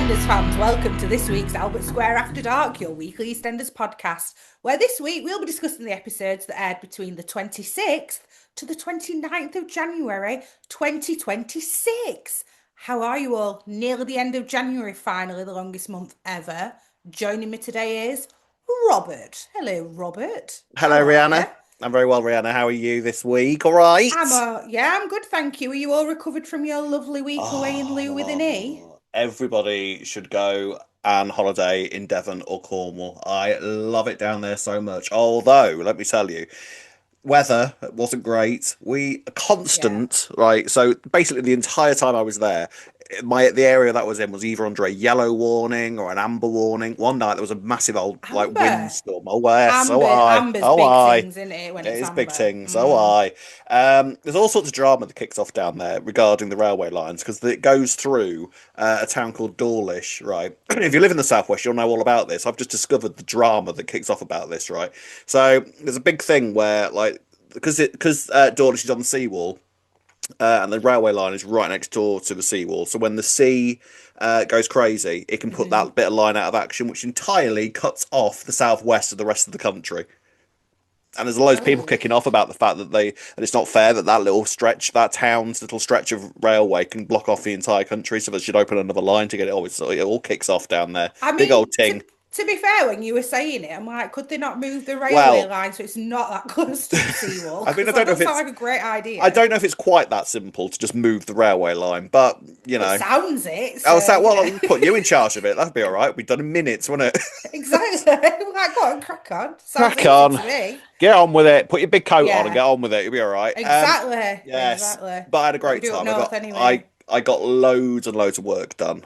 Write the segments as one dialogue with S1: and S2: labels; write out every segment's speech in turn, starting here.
S1: EastEnders fans, welcome to this week's Albert Square After Dark, your weekly EastEnders podcast, where this week we'll be discussing the episodes that aired between the 26th to the 29th of January 2026. How are you all? Nearly the end of January, finally, the longest month ever. Joining me today is Robert. Hello, Robert.
S2: Hello,
S1: How are you?
S2: Rihanna. I'm very well, Rihanna. How are you this week? All right?
S1: I'm good, thank you. Are you all recovered from your lovely week away in lieu with an E?
S2: Everybody should go and holiday in Devon or Cornwall. I love it down there so much. Although, let me tell you, weather wasn't great. We
S1: Yeah.
S2: constant, right? So basically, the entire time I was there, the area that I was in was either under a yellow warning or an amber warning. One night there was a massive old
S1: Amber.
S2: windstorm. Oh yes, so I,
S1: Amber's
S2: oh
S1: big
S2: I.
S1: things, isn't it, when
S2: It
S1: it's
S2: is big
S1: amber?
S2: things. Oh I. There's all sorts of drama that kicks off down there regarding the railway lines because it goes through a town called Dawlish, right? If you live in the southwest, you'll know all about this. I've just discovered the drama that kicks off about this, right? So there's a big thing where like because Dawlish is on the seawall, and the railway line is right next door to the seawall. So when the sea goes crazy, it can put
S1: Hmm.
S2: that bit of line out of action, which entirely cuts off the southwest of the rest of the country. And there's loads of people
S1: Oh.
S2: kicking off about the fact that it's not fair that that little stretch, that town's little stretch of railway, can block off the entire country. So they should open another line to get it. Always, it all kicks off down there.
S1: I
S2: Big
S1: mean,
S2: old ting.
S1: to be fair, when you were saying it, I'm like, could they not move the railway
S2: Well,
S1: line so it's not that close to the seawall?
S2: I mean,
S1: Because that does sound like a great
S2: I
S1: idea.
S2: don't know if it's quite that simple to just move the railway line, but you
S1: It
S2: know.
S1: sounds it,
S2: I was
S1: so,
S2: like,
S1: you
S2: well,
S1: know.
S2: I'll put you in charge of it. That'd be all right. We'd done in minutes, wouldn't it?
S1: Exactly. I'm like, go on, crack on. Sounds
S2: Crack
S1: easy
S2: on.
S1: to me.
S2: Get on with it. Put your big coat on and
S1: Yeah,
S2: get on with it. You'll be all right.
S1: exactly.
S2: Yes,
S1: Exactly.
S2: but I had a
S1: What we
S2: great
S1: do up
S2: time.
S1: north anyway.
S2: I got loads and loads of work done.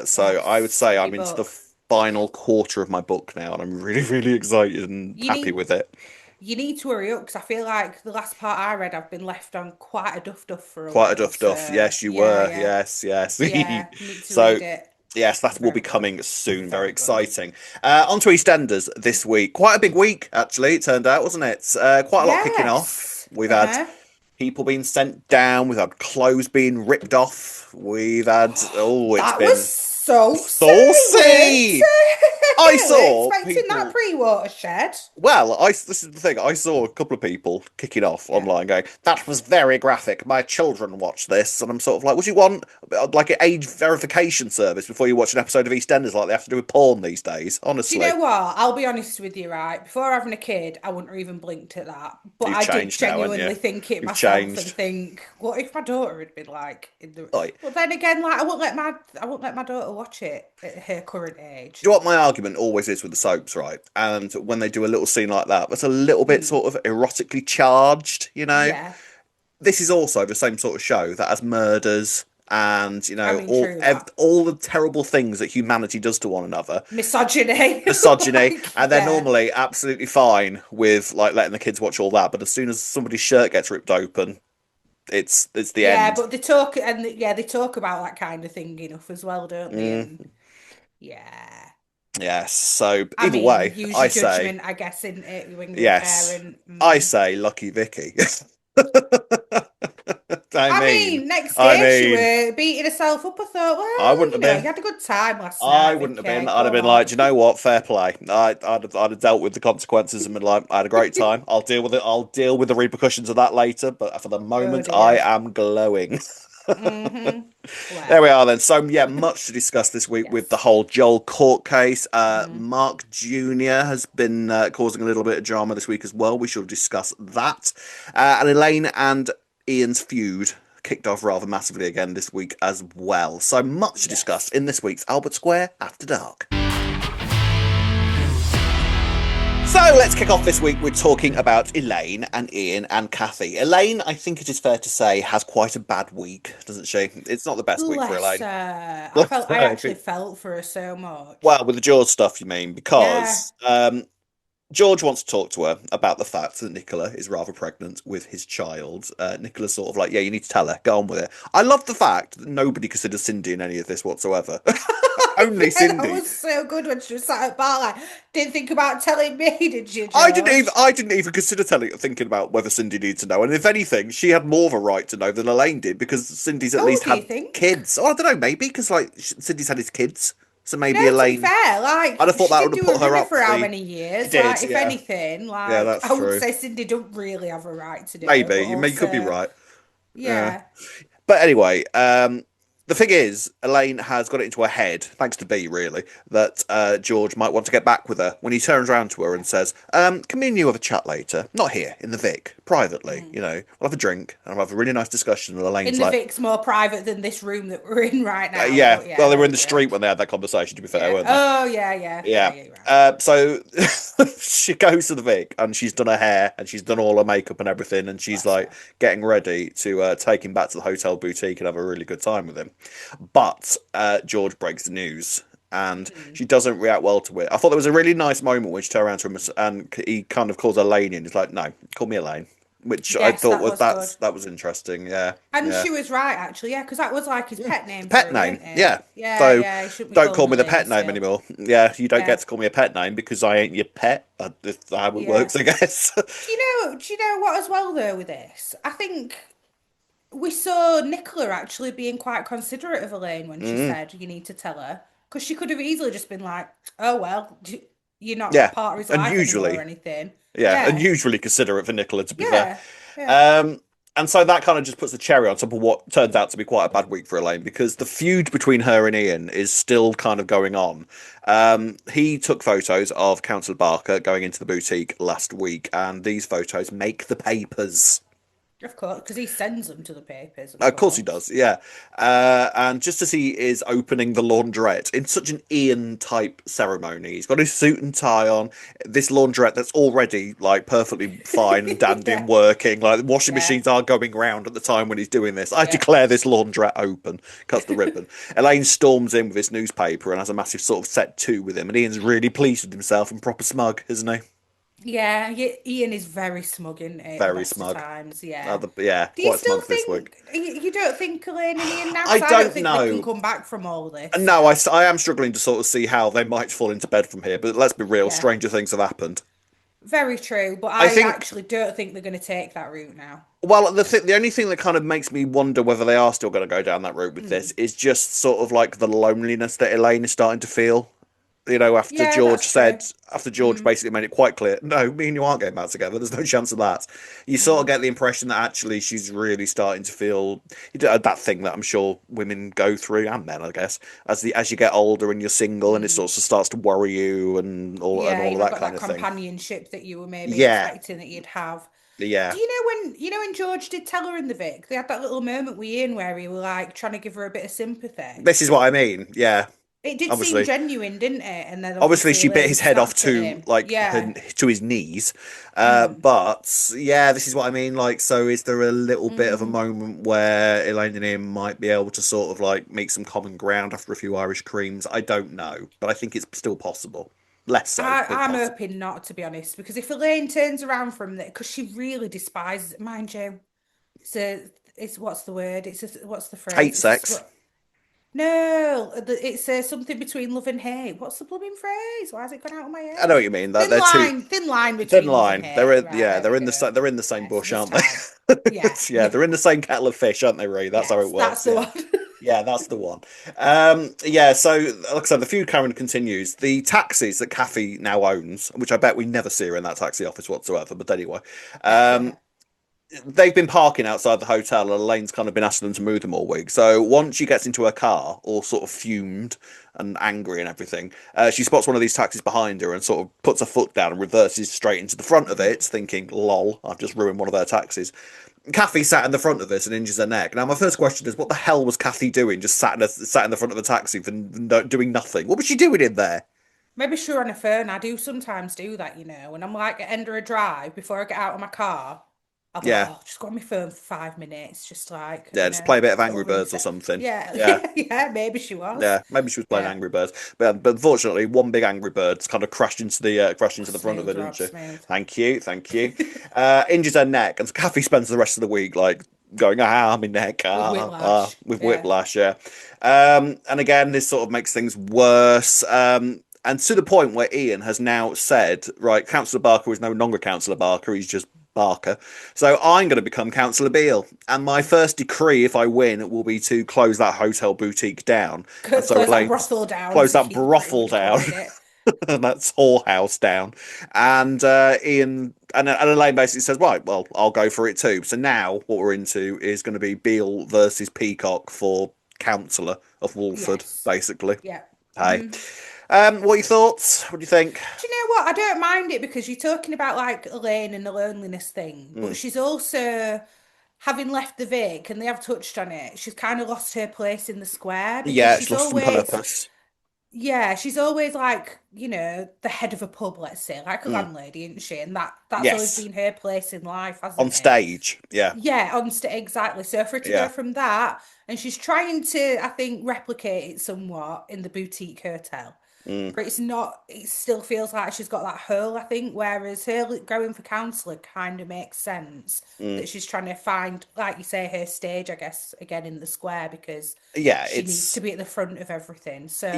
S2: So I would
S1: Yes.
S2: say
S1: Your
S2: I'm into the
S1: book.
S2: final quarter of my book now, and I'm really, really excited and
S1: You
S2: happy
S1: need
S2: with it.
S1: you need to hurry up because I feel like the last part I read, I've been left on quite a duff for a
S2: Quite a
S1: while.
S2: duff duff.
S1: So
S2: Yes, you
S1: yeah,
S2: were.
S1: yeah,
S2: Yes, yes.
S1: yeah. Need to
S2: So
S1: read it.
S2: yes, that will be
S1: Very good.
S2: coming soon. Very
S1: Very good.
S2: exciting. On to EastEnders this week. Quite a big week, actually, it turned out, wasn't it? Quite a lot kicking off.
S1: Yes.
S2: We've had
S1: Uh-huh.
S2: people being sent down. We've had clothes being ripped off. We've had, oh, it's
S1: That was
S2: been
S1: so silly.
S2: saucy. I
S1: We're
S2: saw
S1: expecting that
S2: people.
S1: pre-watershed.
S2: Well, this is the thing. I saw a couple of people kicking off
S1: Yeah.
S2: online, going, "That was very graphic. My children watch this," and I'm sort of like, "Would you want like an age verification service before you watch an episode of EastEnders like they have to do with porn these days?"
S1: Do you
S2: Honestly,
S1: know what? I'll be honest with you, right? Before having a kid, I wouldn't have even blinked at that. But
S2: you've
S1: I did
S2: changed now, haven't you?
S1: genuinely think it
S2: You've
S1: myself and
S2: changed.
S1: think, what if my daughter had been like in the
S2: Like,
S1: But then again, like I wouldn't let my daughter watch it at her current age.
S2: do you know what my argument always is with the soaps, right? And when they do a little scene like that, that's a little bit
S1: Mm,
S2: sort of erotically charged, you know?
S1: yeah.
S2: This is also the same sort of show that has murders and
S1: I mean true that.
S2: all the terrible things that humanity does to one another,
S1: Misogyny.
S2: misogyny,
S1: Like,
S2: and they're
S1: yeah.
S2: normally absolutely fine with like letting the kids watch all that. But as soon as somebody's shirt gets ripped open, it's the
S1: Yeah,
S2: end.
S1: but they talk about that kind of thing enough as well, don't they? And
S2: Mm,
S1: yeah.
S2: yes. So
S1: I
S2: either
S1: mean,
S2: way,
S1: use
S2: I
S1: your
S2: say
S1: judgment, I guess, in it when you're a
S2: yes.
S1: parent.
S2: I say lucky Vicky. I
S1: I
S2: mean,
S1: mean, next
S2: I
S1: day she
S2: mean,
S1: were beating herself up. I thought,
S2: I
S1: well,
S2: wouldn't
S1: you
S2: have
S1: know, you
S2: been.
S1: had a good time last
S2: I
S1: night,
S2: wouldn't have been.
S1: Vicky.
S2: I'd have
S1: Go
S2: been like,
S1: on.
S2: do you know what? Fair play. I'd have dealt with the consequences and been like, I had a great time. I'll deal with it. I'll deal with the repercussions of that later. But for the
S1: Oh
S2: moment, I
S1: dear.
S2: am glowing.
S1: Mm-hmm.
S2: There we
S1: Well,
S2: are then. So yeah, much to discuss this week with the
S1: yes.
S2: whole Joel court case.
S1: Mm-hmm.
S2: Mark Jr. has been causing a little bit of drama this week as well. We shall discuss that. And Elaine and Ian's feud kicked off rather massively again this week as well. So much to discuss
S1: Yes.
S2: in this week's Albert Square After Dark. So let's kick off this week with talking about Elaine and Ian and Kathy. Elaine, I think it is fair to say, has quite a bad week, doesn't she? It's not the best week for
S1: Bless
S2: Elaine.
S1: her. I
S2: Bless
S1: felt I
S2: her.
S1: actually felt for her so much.
S2: Well, with the George stuff, you mean?
S1: Yeah.
S2: Because George wants to talk to her about the fact that Nicola is rather pregnant with his child. Nicola's sort of like, yeah, you need to tell her, go on with it. I love the fact that nobody considers Cindy in any of this whatsoever. Only
S1: Yeah, that
S2: Cindy.
S1: was so good when she was sat at bar. Like, didn't think about telling me, did you, George?
S2: I didn't even consider thinking about whether Cindy needs to know. And if anything, she had more of a right to know than Elaine did because Cindy's at
S1: Oh,
S2: least
S1: do you
S2: had
S1: think?
S2: kids. Oh, I don't know, maybe because like Cindy's had his kids, so maybe
S1: No, to be
S2: Elaine.
S1: fair,
S2: I'd
S1: like
S2: have thought
S1: she
S2: that
S1: did
S2: would have
S1: do a
S2: put her
S1: runner
S2: up
S1: for
S2: for
S1: how
S2: the.
S1: many
S2: It
S1: years?
S2: did,
S1: Like, if
S2: yeah,
S1: anything,
S2: yeah,
S1: like
S2: that's
S1: I would
S2: true.
S1: say Cindy don't really have a right to do it, but
S2: Maybe you could be
S1: also,
S2: right. Yeah.
S1: yeah,
S2: But anyway, the thing is, Elaine has got it into her head, thanks to B, really, that George might want to get back with her when he turns around to her and says, can me and you have a chat later? Not here, in the Vic, privately,
S1: mm.
S2: you know. We'll have a drink and we'll have a really nice discussion. And
S1: In
S2: Elaine's
S1: the
S2: like,
S1: Vic's more private than this room that we're in right now.
S2: yeah,
S1: But yeah,
S2: well, they were
S1: there
S2: in
S1: we
S2: the
S1: go.
S2: street when they had that conversation, to be fair,
S1: Yeah.
S2: weren't they?
S1: Oh, yeah, yeah, yeah,
S2: Yeah.
S1: yeah. Right.
S2: So she goes to the Vic and she's done her hair and she's done all her makeup and everything and she's
S1: Bless
S2: like
S1: her.
S2: getting ready to take him back to the hotel boutique and have a really good time with him. But George breaks the news and
S1: Mm.
S2: she doesn't react well to it. I thought there was a really nice moment when she turned around to him and he kind of calls her Elaine and he's like, "No, call me Elaine," which I
S1: Yes,
S2: thought
S1: that
S2: was
S1: was good.
S2: that was interesting. Yeah,
S1: And
S2: yeah.
S1: she was right, actually, yeah, because that was like his pet
S2: The
S1: name for
S2: pet
S1: her,
S2: name,
S1: weren't it?
S2: yeah.
S1: Yeah,
S2: So
S1: yeah, he shouldn't be
S2: don't
S1: calling
S2: call
S1: her
S2: me the
S1: Lady
S2: pet name
S1: still.
S2: anymore. Yeah, you don't get
S1: Yeah,
S2: to call me a pet name because I ain't your pet. That's how it
S1: yeah.
S2: works, I guess.
S1: Do you know what as well though with this? I think we saw Nicola actually being quite considerate of Elaine when she
S2: Mm,
S1: said you need to tell her because she could have easily just been like, "Oh well, you're not
S2: yeah,
S1: part of his
S2: and
S1: life anymore or
S2: usually,
S1: anything."
S2: yeah,
S1: Yeah,
S2: unusually considerate for Nicola, to be fair.
S1: yeah, yeah.
S2: Um, and so that kind of just puts the cherry on top of what turns out to be quite a bad week for Elaine because the feud between her and Ian is still kind of going on. He took photos of Councillor Barker going into the boutique last week, and these photos make the papers.
S1: Of course, because he sends them to the papers, of
S2: Of course he
S1: course.
S2: does, yeah. And just as he is opening the laundrette in such an Ian type ceremony, he's got his suit and tie on. This laundrette that's already like perfectly fine and dandy and
S1: Yeah,
S2: working. Like the washing
S1: yeah,
S2: machines are going round at the time when he's doing this. I
S1: yeah.
S2: declare this laundrette open. Cuts the ribbon. Elaine storms in with this newspaper and has a massive sort of set two with him. And Ian's really pleased with himself and proper smug, isn't he?
S1: Yeah, Ian is very smug in at the
S2: Very
S1: best of
S2: smug.
S1: times. Yeah.
S2: Yeah,
S1: Do you
S2: quite
S1: still
S2: smug this week.
S1: think you don't think Elaine and Ian now?
S2: I
S1: Because I don't
S2: don't
S1: think they can
S2: know.
S1: come back from all this.
S2: No, I am struggling to sort of see how they might fall into bed from here, but let's be real,
S1: Yeah,
S2: stranger things have happened.
S1: very true. But
S2: I
S1: I
S2: think,
S1: actually don't think they're going to take that route now.
S2: well, the only thing that kind of makes me wonder whether they are still going to go down that route with this
S1: Mm.
S2: is just sort of like the loneliness that Elaine is starting to feel. You know,
S1: Yeah, that's true.
S2: After George
S1: Mm,
S2: basically made it quite clear, no, me and you aren't getting back together. There's no chance of that. You sort of
S1: mm.
S2: get the impression that actually she's really starting to feel that thing that I'm sure women go through and men, I guess, as you get older and you're single and it
S1: Mm.
S2: sort of starts to worry you and
S1: Yeah,
S2: all
S1: you've
S2: of
S1: not
S2: that
S1: got
S2: kind
S1: that
S2: of thing.
S1: companionship that you were maybe
S2: Yeah,
S1: expecting that you'd have.
S2: yeah.
S1: Do you know when George did tell her in the Vic, they had that little moment with Ian where he was like trying to give her a bit of sympathy.
S2: This is what I mean. Yeah,
S1: It did seem
S2: obviously.
S1: genuine, didn't it? And then
S2: Obviously,
S1: obviously
S2: she bit
S1: Elaine
S2: his head off
S1: snapped at
S2: to
S1: him.
S2: like
S1: Yeah.
S2: to his knees,
S1: Mm.
S2: but yeah, this is what I mean. Like, so is there a little bit of a
S1: Mm.
S2: moment where Elaine and him might be able to sort of like make some common ground after a few Irish creams? I don't know, but I think it's still possible. Less so, but
S1: I'm
S2: possible.
S1: hoping not, to be honest, because if Elaine turns around from that, because she really despises it, mind you, it's a, it's what's the word? What's the
S2: Hate
S1: phrase?
S2: sex.
S1: No, it's something between love and hate. What's the blooming phrase? Why has it gone out of my
S2: I know
S1: head?
S2: what you mean. That they're two
S1: Thin line
S2: thin
S1: between love and
S2: line.
S1: hate. Right, there we go.
S2: They're in the same
S1: Yes,
S2: bush,
S1: this
S2: aren't
S1: time.
S2: they?
S1: Yeah,
S2: Yeah,
S1: yeah,
S2: they're in the same kettle of fish, aren't they, Ree? That's how it
S1: yes, that's
S2: works.
S1: the
S2: Yeah.
S1: one.
S2: Yeah, that's the one. Yeah, so like I said, the feud Karen continues. The taxis that Kathy now owns, which I bet we never see her in that taxi office whatsoever, but anyway, um,
S1: Yeah,
S2: they've been parking outside the hotel and Elaine's kind of been asking them to move them all week. So once she gets into her car, all sort of fumed and angry and everything, she spots one of these taxis behind her and sort of puts her foot down and reverses straight into the front of
S1: yeah.
S2: it, thinking, lol, I've just ruined one of their taxis. Kathy sat in the front of this and injures her neck. Now, my first question is, what the hell was Kathy doing? Just sat in the front of the taxi for doing nothing. What was she doing in there?
S1: Maybe sure on a phone. I do sometimes do that, when I'm like at the end of a drive before I get out of my car. I'll be like,
S2: Yeah,
S1: oh, just go on my phone for 5 minutes, just like,
S2: yeah, just play a bit of
S1: little
S2: Angry Birds or
S1: reset.
S2: something.
S1: Yeah,
S2: Yeah,
S1: yeah, maybe she was.
S2: yeah, maybe she was playing
S1: Yeah.
S2: Angry Birds, but unfortunately, one big Angry Birds kind of crashed into the front of her,
S1: Smooth,
S2: didn't
S1: Rob,
S2: she?
S1: smooth.
S2: Thank you, thank you. Injures her neck, and Kathy spends the rest of the week like going, ah, my neck,
S1: With whiplash.
S2: with
S1: Yeah.
S2: whiplash, yeah. And again, this sort of makes things worse. And to the point where Ian has now said, right, Councillor Barker is no longer Councillor Barker, he's just Barker. So I'm going to become Councillor Beale. And my first decree, if I win, will be to close that hotel boutique down. And so
S1: Close that
S2: Elaine's
S1: brothel down,
S2: close
S1: as
S2: that
S1: Keith Barry
S2: brothel
S1: would have
S2: down.
S1: coined it.
S2: And that's whorehouse down. And Ian and Elaine basically says, right, well, I'll go for it too. So now what we're into is going to be Beale versus Peacock for Councillor of Wolford,
S1: Yes.
S2: basically.
S1: Yeah.
S2: Hey. What are your thoughts? What do you think?
S1: Do you know what? I don't mind it because you're talking about like Elaine and the loneliness thing, but
S2: Mm.
S1: she's also having left the Vic, and they have touched on it. She's kind of lost her place in the square because
S2: Yeah, it's
S1: she's
S2: lost some
S1: always,
S2: purpose.
S1: yeah, she's always like, the head of a pub, let's say, like a
S2: Mm.
S1: landlady, isn't she? And that's always
S2: Yes.
S1: been her place in life,
S2: On
S1: hasn't it?
S2: stage. Yeah.
S1: Yeah, on st exactly. So for her to go
S2: Yeah.
S1: from that, and she's trying to, I think, replicate it somewhat in the boutique hotel.
S2: Mm.
S1: But it's not, it still feels like she's got that hole, I think, whereas her going for counsellor kind of makes sense
S2: Mm.
S1: that she's trying to find, like you say, her stage, I guess, again in the square because
S2: Yeah,
S1: she needs to be at the front of everything. So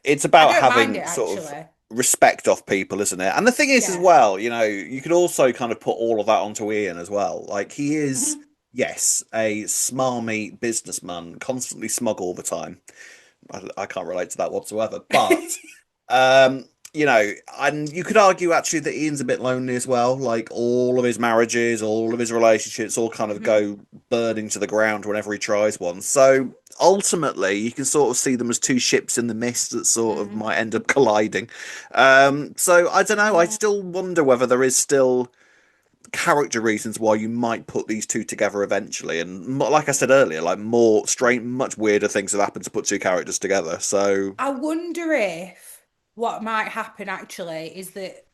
S2: it's
S1: I
S2: about
S1: don't mind it
S2: having sort of
S1: actually.
S2: respect off people, isn't it? And the thing is, as
S1: Yeah.
S2: well, you could also kind of put all of that onto Ian as well. Like he is,
S1: Mhm.
S2: yes, a smarmy businessman, constantly smug all the time. I can't relate to that whatsoever. But um, and you could argue actually that Ian's a bit lonely as well. Like all of his marriages, all of his relationships, all kind of
S1: Mhm.
S2: go burning to the ground whenever he tries one. So ultimately, you can sort of see them as two ships in the mist that sort of
S1: Mm.
S2: might end up colliding. So I don't know. I
S1: Yeah.
S2: still wonder whether there is still character reasons why you might put these two together eventually. And like I said earlier, like more strange, much weirder things have happened to put two characters together. So
S1: I wonder if what might happen actually is that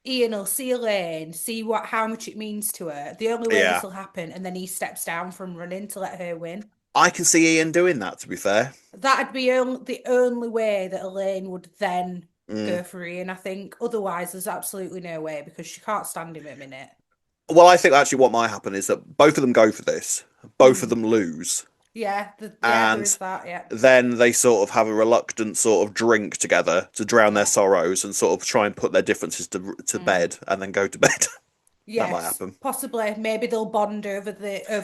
S1: Ian will see Elaine, see how much it means to her. The only way
S2: yeah,
S1: this will happen, and then he steps down from running to let her win.
S2: I can see Ian doing that. To be fair,
S1: That'd be the only way that Elaine would then
S2: mm.
S1: go for Ian, I think. Otherwise, there's absolutely no way because she can't stand him at a minute.
S2: Well, I think actually what might happen is that both of them go for this, both of
S1: Mm.
S2: them lose,
S1: Yeah, there is
S2: and
S1: that. Yeah.
S2: then they sort of have a reluctant sort of drink together to drown their
S1: Yeah.
S2: sorrows and sort of try and put their differences to
S1: Mm.
S2: bed and then go to bed. That might
S1: Yes,
S2: happen.
S1: possibly. Maybe they'll bond over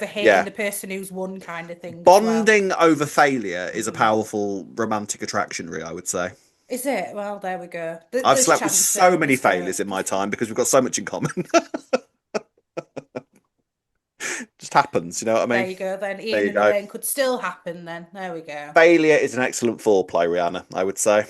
S1: hating
S2: Yeah.
S1: the person who's won, kind of thing as well.
S2: Bonding over failure is a
S1: Mm.
S2: powerful romantic attraction, I would say.
S1: Is it? Well, there we go.
S2: I've
S1: There's
S2: slept with
S1: chance
S2: so
S1: there at the
S2: many failures
S1: start.
S2: in my time because we've got so much in common. Just happens, you know what I
S1: There
S2: mean?
S1: you go. Then
S2: There
S1: Ian
S2: you
S1: and
S2: go.
S1: Elaine could still happen. Then there we go.
S2: Failure is an excellent foreplay, Rihanna, I would say.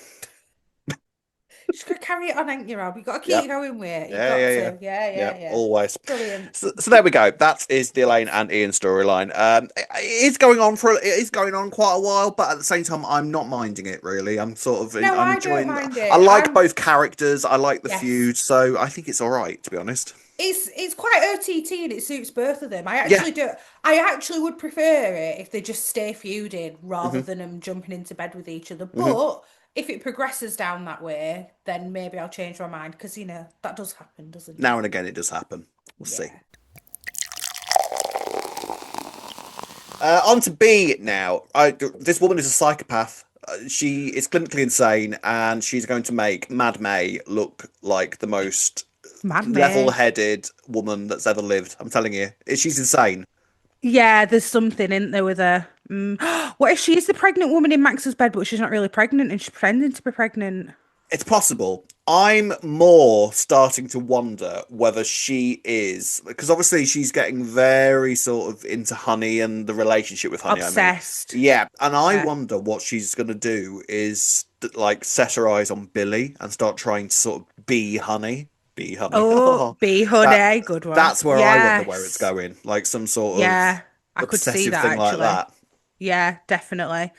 S1: Just gotta carry it on, ain't you, Rob? You got to keep
S2: Yep.
S1: going with it. You
S2: Yeah,
S1: got
S2: yeah, yeah.
S1: to. Yeah,
S2: Yeah,
S1: yeah, yeah.
S2: always.
S1: Brilliant.
S2: So there we go. That is the Elaine
S1: Yes.
S2: and Ian storyline. It is going on it is going on quite a while, but at the same time, I'm not minding it really.
S1: No,
S2: I'm
S1: I don't
S2: enjoying.
S1: mind
S2: I
S1: it.
S2: like both characters. I like the
S1: Yes.
S2: feud, so I think it's all right to be honest.
S1: It's quite OTT and it suits both of them. I
S2: Yeah.
S1: actually do. I actually would prefer it if they just stay feuding rather
S2: Hmm.
S1: than them jumping into bed with each other.
S2: Hmm.
S1: But if it progresses down that way, then maybe I'll change my mind because that does happen, doesn't
S2: Now
S1: it?
S2: and again, it does happen. We'll see.
S1: Yeah.
S2: On to B now. This woman is a psychopath. She is clinically insane, and she's going to make Mad May look like the most
S1: Mad me.
S2: level-headed woman that's ever lived. I'm telling you, she's insane.
S1: Yeah, there's something in there with her. What if she's the pregnant woman in Max's bed, but she's not really pregnant and she's pretending to be pregnant?
S2: It's possible. I'm more starting to wonder whether she is, because obviously she's getting very sort of into Honey and the relationship with Honey. I mean,
S1: Obsessed.
S2: yeah, and I
S1: Yeah.
S2: wonder what she's going to do is like set her eyes on Billy and start trying to sort of be Honey, be Honey.
S1: Oh, be
S2: that
S1: honey, good one.
S2: that's where I wonder where it's
S1: Yes.
S2: going, like some sort of
S1: Yeah, I could see
S2: obsessive
S1: that
S2: thing like
S1: actually.
S2: that.
S1: Yeah, definitely.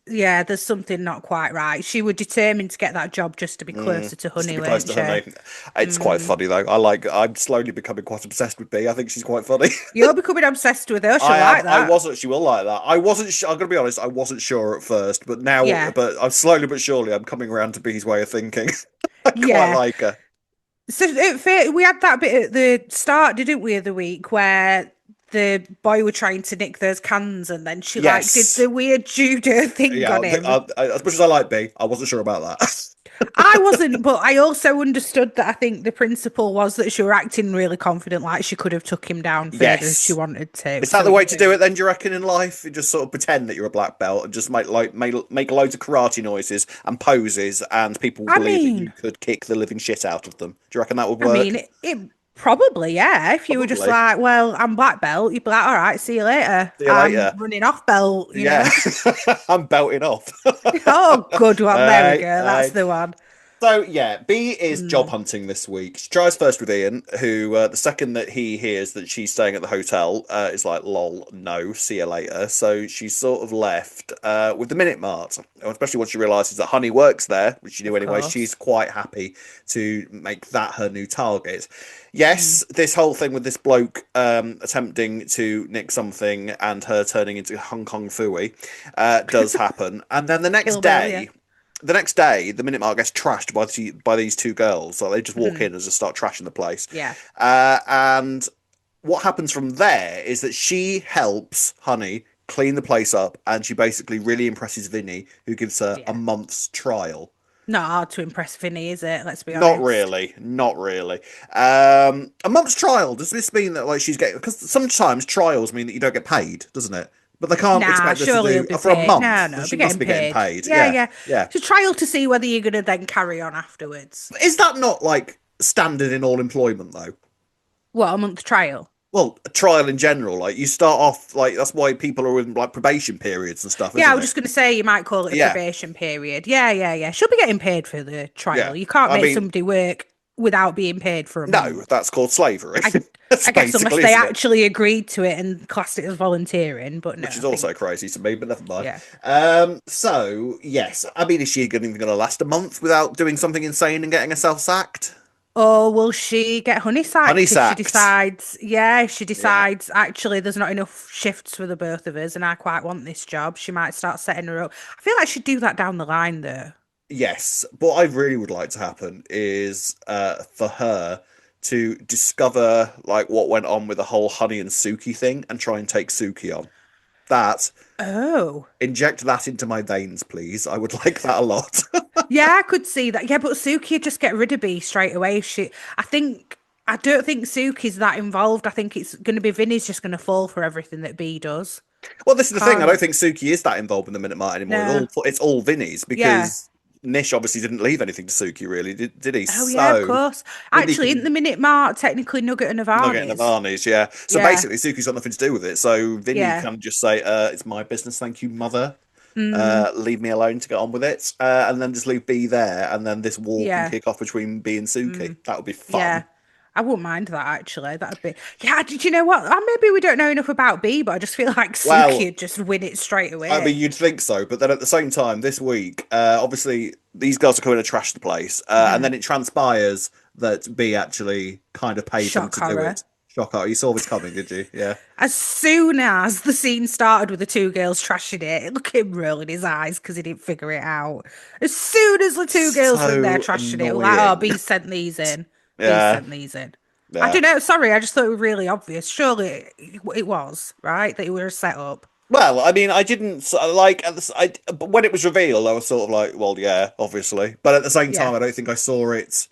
S1: Yeah, there's something not quite right. She was determined to get that job just to be closer to
S2: Just to
S1: Honey,
S2: be close
S1: weren't
S2: to
S1: she?
S2: Honey. It's quite funny though. I'm slowly becoming quite obsessed with Bee. I think she's quite funny.
S1: You're becoming obsessed with her. She'll
S2: I am.
S1: like that.
S2: She will like that. I wasn't. I'm gonna be honest. I wasn't sure at first, but now,
S1: Yeah,
S2: but I'm slowly but surely, I'm coming around to Bee's way of thinking. I quite
S1: yeah.
S2: like her.
S1: So we had that bit at the start, didn't we, of the week where the boy were trying to nick those cans, and then she like did
S2: Yes.
S1: the weird judo thing
S2: Yeah,
S1: on him.
S2: as much as I like B, I wasn't sure about that.
S1: I wasn't, but I also understood that I think the principle was that she were acting really confident, like she could have took him down further if she
S2: Yes.
S1: wanted to.
S2: Is that
S1: So
S2: the
S1: it
S2: way to do
S1: didn't.
S2: it then, do you reckon, in life? You just sort of pretend that you're a black belt and just make loads of karate noises and poses, and people will
S1: I
S2: believe that you
S1: mean,
S2: could kick the living shit out of them. Do you reckon that would
S1: I mean,
S2: work?
S1: it probably, yeah. If you were just
S2: Probably.
S1: like, well, I'm black belt, you'd be like, all right, see you later.
S2: See you
S1: I'm
S2: later.
S1: running off belt, you
S2: Yeah.
S1: know?
S2: I'm belting off.
S1: Oh, good one. There we
S2: Aye,
S1: go. That's
S2: aye.
S1: the one.
S2: So yeah, B is job
S1: Mm,
S2: hunting this week. She tries first with Ian, who the second that he hears that she's staying at the hotel is like, "Lol, no, see you later." So she's sort of left with the Minute Mart, especially once she realizes that Honey works there, which she knew
S1: of
S2: anyway.
S1: course.
S2: She's quite happy to make that her new target.
S1: Mm.
S2: Yes, this whole thing with this bloke attempting to nick something and her turning into Hong Kong Fooey does happen, and then
S1: Kill Bill, yeah.
S2: the next day, the Minute Mark gets trashed by these two girls. So they just walk
S1: Mhm.
S2: in and just start trashing the place.
S1: Yeah.
S2: And what happens from there is that she helps Honey clean the place up, and she basically really impresses Vinny, who gives her a
S1: Yeah.
S2: month's trial.
S1: Not hard to impress Vinny, is it? Let's be
S2: Not
S1: honest.
S2: really, not really. A month's trial, does this mean that like she's getting, because sometimes trials mean that you don't get paid, doesn't it? But they can't
S1: Nah,
S2: expect us to
S1: surely he'll
S2: do
S1: be
S2: for a
S1: paid. No,
S2: month.
S1: no, he'll
S2: She
S1: be
S2: must
S1: getting
S2: be getting
S1: paid.
S2: paid.
S1: Yeah,
S2: Yeah,
S1: yeah.
S2: yeah.
S1: It's a trial to see whether you're gonna then carry on afterwards.
S2: Is that not like standard in all employment though?
S1: What, a month trial?
S2: Well, a trial in general, like you start off like that's why people are in like probation periods and stuff,
S1: Yeah, I
S2: isn't
S1: was
S2: it?
S1: just gonna say you might call it a
S2: Yeah,
S1: probation period. Yeah, yeah, yeah. She'll be getting paid for the
S2: yeah.
S1: trial. You can't
S2: I
S1: make
S2: mean,
S1: somebody work without being paid for a
S2: no,
S1: month.
S2: that's called slavery.
S1: I
S2: That's
S1: I guess unless
S2: basically,
S1: they
S2: isn't it?
S1: actually agreed to it and classed it as volunteering, but no,
S2: Which
S1: I
S2: is also
S1: think
S2: crazy to me, but never mind.
S1: yeah.
S2: So yes, I mean, is she even going to last a month without doing something insane and getting herself sacked?
S1: Or will she get honey
S2: Honey
S1: sacked if she
S2: sacked.
S1: decides, yeah, if she
S2: Yeah.
S1: decides actually there's not enough shifts for the both of us and I quite want this job, she might start setting her up. I feel like she'd do that down the line though.
S2: Yes, what I really would like to happen is for her to discover like what went on with the whole Honey and Suki thing and try and take Suki on. That
S1: Oh.
S2: inject that into my veins, please. I would like that a lot.
S1: Yeah, I could see that. Yeah, but Suki would just get rid of B straight away. I don't think Suki's that involved. I think it's going to be Vinny's just going to fall for everything that B does.
S2: Well, this is the thing. I don't
S1: Can't.
S2: think Suki is that involved in the Minute Mart anymore.
S1: No.
S2: It's all Vinny's
S1: Yeah.
S2: because Nish obviously didn't leave anything to Suki, really, did he?
S1: Oh yeah, of
S2: So
S1: course.
S2: Vinny
S1: Actually, in the
S2: can
S1: Minute Mart, technically Nugget and
S2: Nugget and
S1: Navani's.
S2: Navani's, yeah. So
S1: Yeah.
S2: basically, Suki's got nothing to do with it. So Vinny
S1: Yeah.
S2: can just say, "It's my business, thank you, mother.
S1: Mm,
S2: Leave me alone to get on with it," and then just leave B there, and then this war can
S1: yeah.
S2: kick off between B and Suki.
S1: Mm,
S2: That would be
S1: yeah.
S2: fun.
S1: I wouldn't mind that actually. That'd be yeah. Did you know what? Maybe we don't know enough about B, but I just feel like Suki
S2: Well,
S1: would just win it straight
S2: I mean,
S1: away.
S2: you'd think so, but then at the same time, this week, obviously, these girls are coming to trash the place, and
S1: Hmm.
S2: then it transpires that B actually kind of paid them
S1: Shock
S2: to do
S1: horror.
S2: it. Shocker! You saw this coming, did you? Yeah.
S1: As soon as the scene started with the two girls trashing it, look at him rolling his eyes because he didn't figure it out. As soon as the two girls were in there
S2: So
S1: trashing it, we're like, oh,
S2: annoying.
S1: B sent these in. B
S2: Yeah,
S1: sent these in. I
S2: yeah.
S1: don't know. Sorry, I just thought it was really obvious. Surely it was, right? That it was set up.
S2: Well, I mean, I didn't like but when it was revealed, I was sort of like, well, yeah, obviously. But at the same
S1: Yeah.
S2: time, I don't think I saw it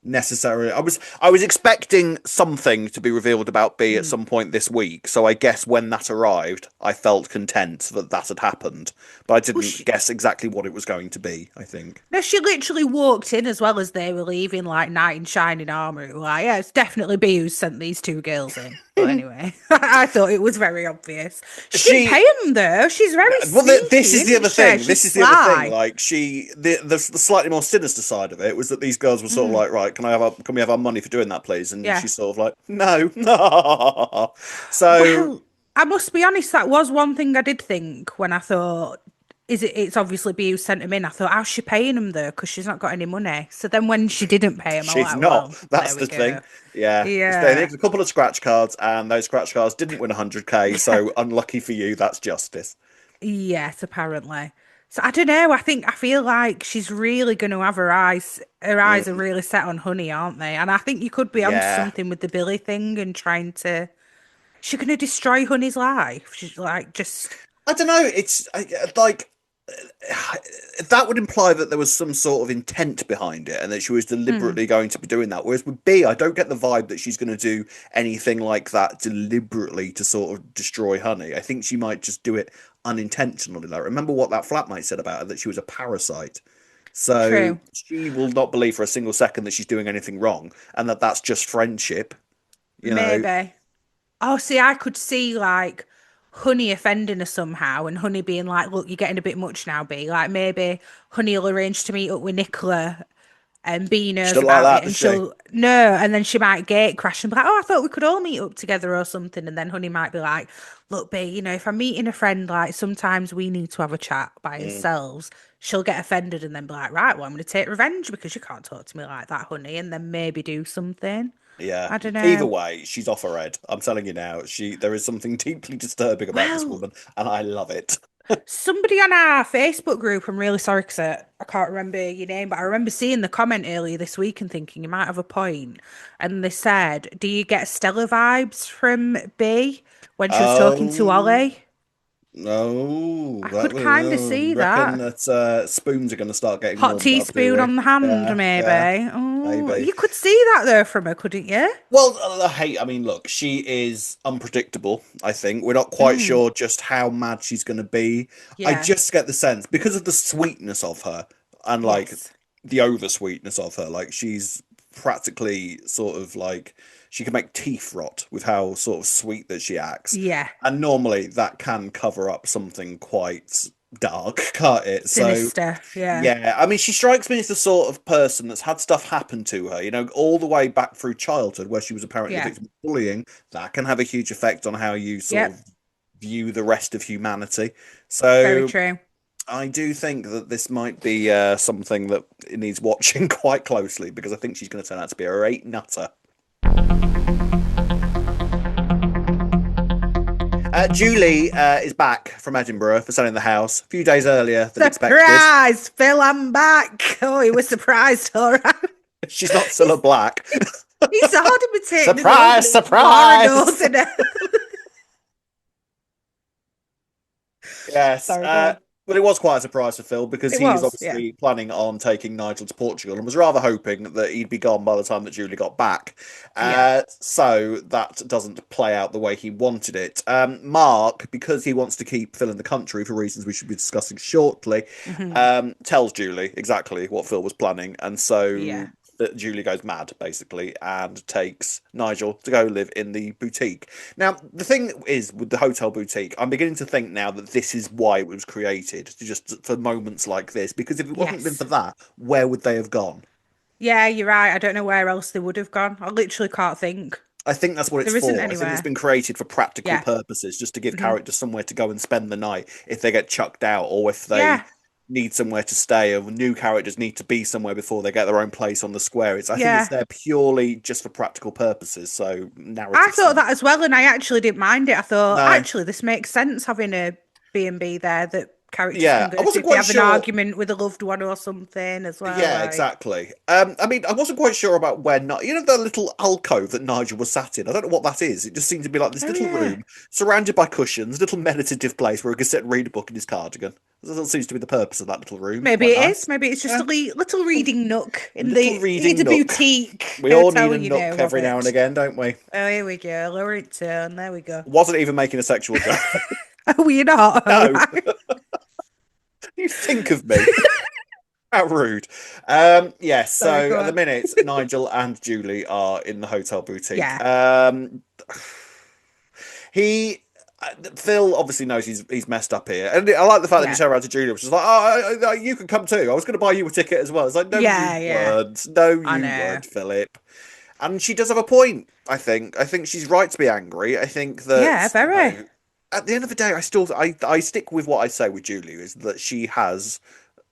S2: necessarily. I was expecting something to be revealed about B at
S1: Hmm.
S2: some point this week, so I guess when that arrived, I felt content that that had happened, but I
S1: Well,
S2: didn't guess exactly what it was going to be, I think.
S1: no, she literally walked in as well as they were leaving, like knight in shining armor. It was like, yeah, it's definitely B who sent these two girls in. But anyway, I thought it was very obvious. She didn't
S2: She
S1: pay him though. She's very
S2: Well, this
S1: sneaky,
S2: is the
S1: isn't
S2: other
S1: she?
S2: thing.
S1: She's
S2: This is the other thing.
S1: sly.
S2: Like the slightly more sinister side of it was that these girls were sort of
S1: Mm,
S2: like, right, can we have our money for doing that, please? And
S1: yeah.
S2: she's sort of like, no, no. So
S1: Well, I must be honest, that was one thing I did think when I thought, it's obviously B who sent him in. I thought, how's she paying him though? Because she's not got any money. So then when she didn't pay him, I'm
S2: she's
S1: like,
S2: not.
S1: well, there
S2: That's
S1: we
S2: the thing.
S1: go.
S2: Yeah, they
S1: Yeah.
S2: needed a couple of scratch cards, and those scratch cards didn't win 100k. So unlucky for you. That's justice.
S1: Yes, apparently. So I don't know. I feel like she's really going to have her eyes. Her eyes are
S2: Mm,
S1: really set on Honey, aren't they? And I think you could be onto
S2: yeah.
S1: something with the Billy thing and trying to. she going to destroy Honey's life? She's like, just.
S2: I don't know. Like that would imply that there was some sort of intent behind it and that she was
S1: Hmm,
S2: deliberately going to be doing that. Whereas with B, I don't get the vibe that she's going to do anything like that deliberately to sort of destroy Honey. I think she might just do it unintentionally. Like, remember what that flatmate said about her, that she was a parasite. So
S1: true.
S2: she will not believe for a single second that she's doing anything wrong and that that's just friendship. You know,
S1: Maybe. Oh, see, I could see like Honey offending her somehow and Honey being like, look, you're getting a bit much now, B. Like maybe Honey will arrange to meet up with Nicola and B
S2: she
S1: knows
S2: doesn't like
S1: about it
S2: that,
S1: and
S2: does she?
S1: she'll no, and then she might gate crash and be like, oh, I thought we could all meet up together or something. And then Honey might be like, look, B, if I'm meeting a friend, like sometimes we need to have a chat by
S2: Mm.
S1: ourselves. She'll get offended and then be like, right, well, I'm going to take revenge because you can't talk to me like that, Honey, and then maybe do something.
S2: Yeah.
S1: I don't
S2: Either
S1: know.
S2: way, she's off her head. I'm telling you now. There is something deeply disturbing about this
S1: Well,
S2: woman, and I love it.
S1: somebody on our Facebook group, I'm really sorry because I can't remember your name, but I remember seeing the comment earlier this week and thinking you might have a point. And they said, do you get Stella vibes from B when she was talking to
S2: Oh,
S1: Ollie?
S2: no,
S1: I could kind of see
S2: reckon
S1: that.
S2: that spoons are going to start getting
S1: Hot
S2: warmed up, do
S1: teaspoon
S2: we?
S1: on the hand,
S2: Yeah, yeah,
S1: maybe. Oh,
S2: maybe.
S1: you could see that there from her, couldn't you?
S2: Well, hey, I mean, look, she is unpredictable, I think. We're not quite
S1: Mm,
S2: sure just how mad she's going to be. I
S1: yeah.
S2: just get the sense, because of the sweetness of her and like
S1: Yes.
S2: the over sweetness of her, like she's practically sort of like she can make teeth rot with how sort of sweet that she acts.
S1: Yeah.
S2: And normally that can cover up something quite dark, can't it? So
S1: Sinister. Yeah.
S2: yeah, I mean, she strikes me as the sort of person that's had stuff happen to her, all the way back through childhood, where she was apparently the
S1: Yeah.
S2: victim of bullying. That can have a huge effect on how you sort
S1: Yep.
S2: of view the rest of humanity.
S1: Very
S2: So
S1: true.
S2: I do think that this might be something that needs watching quite closely because I think she's going to turn out to be a right nutter. Julie is back from Edinburgh for selling the house a few days earlier than expected.
S1: Surprise, Phil, I'm back. Oh, he was surprised, all right.
S2: She's not Cilla
S1: He's,
S2: Black.
S1: he's hard imitating a
S2: Surprise,
S1: lovely Laura
S2: surprise.
S1: Northerner.
S2: Yes,
S1: Sorry, go on.
S2: but it was quite a surprise for Phil because
S1: It
S2: he was
S1: was, yeah.
S2: obviously planning on taking Nigel to Portugal and was rather hoping that he'd be gone by the time that Julie got back.
S1: Yeah.
S2: So that doesn't play out the way he wanted it. Mark, because he wants to keep Phil in the country for reasons we should be discussing shortly,
S1: Hmm.
S2: tells Julie exactly what Phil was planning, and so
S1: Yeah.
S2: that Julie goes mad basically and takes Nigel to go live in the boutique. Now, the thing is with the hotel boutique, I'm beginning to think now that this is why it was created, just for moments like this. Because if it wasn't been
S1: Yes.
S2: for that, where would they have gone?
S1: Yeah, you're right. I don't know where else they would have gone. I literally can't think.
S2: I think that's what it's
S1: There isn't
S2: for. I think it's
S1: anywhere.
S2: been created for practical
S1: Yeah.
S2: purposes, just to give
S1: Hmm.
S2: characters somewhere to go and spend the night if they get chucked out or if they
S1: Yeah.
S2: need somewhere to stay or new characters need to be somewhere before they get their own place on the square. I think it's
S1: Yeah.
S2: there purely just for practical purposes, so
S1: I
S2: narrative
S1: thought
S2: sense.
S1: that as well, and I actually didn't mind it. I thought,
S2: No.
S1: actually, this makes sense having a B&B there that characters can
S2: Yeah, I
S1: go to
S2: wasn't
S1: if they
S2: quite
S1: have an
S2: sure.
S1: argument with a loved one or something as well.
S2: Yeah,
S1: Like,
S2: exactly. I mean, I wasn't quite sure about where, the little alcove that Nigel was sat in. I don't know what that is. It just seemed to be like this
S1: oh
S2: little
S1: yeah,
S2: room surrounded by cushions, little meditative place where he could sit and read a book in his cardigan. That seems to be the purpose of that little room.
S1: maybe
S2: Quite
S1: it is.
S2: nice.
S1: Maybe it's just
S2: Yeah,
S1: a little reading nook
S2: a
S1: in
S2: little
S1: it's
S2: reading
S1: a
S2: nook.
S1: boutique
S2: We all need
S1: hotel,
S2: a nook
S1: of
S2: every now and
S1: it.
S2: again, don't we?
S1: Oh, here we go. Lower it down. There we go.
S2: Wasn't even making a sexual joke.
S1: Oh, you're not. All
S2: No,
S1: right.
S2: you think of me. How rude. Yes,
S1: Sorry,
S2: so
S1: go
S2: at the
S1: on.
S2: minute, Nigel and Julie are in the hotel boutique.
S1: Yeah.
S2: He Phil obviously knows he's messed up here, and I like the fact that he
S1: Yeah.
S2: turned around to Julia, which is like, "Oh, you can come too. I was going to buy you a ticket as well." It's like, "No,
S1: Yeah.
S2: you
S1: Yeah.
S2: weren't. No,
S1: I
S2: you
S1: know.
S2: weren't, Philip." And she does have a point. I think she's right to be angry. I think
S1: Yeah.
S2: that
S1: Very.
S2: at the end of the day, I stick with what I say with Julie is that she has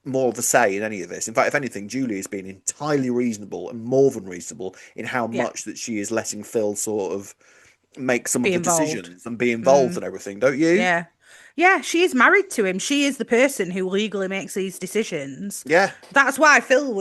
S2: more of a say in any of this. In fact, if anything, Julie has been entirely reasonable and more than reasonable in how
S1: Yeah.
S2: much that she is letting Phil sort of make some of
S1: Be
S2: the
S1: involved.
S2: decisions and be involved
S1: Mm.
S2: and everything, don't you?
S1: Yeah. Yeah, she is married to him. She is the person who legally makes these decisions.
S2: Yeah.
S1: That's why Phil,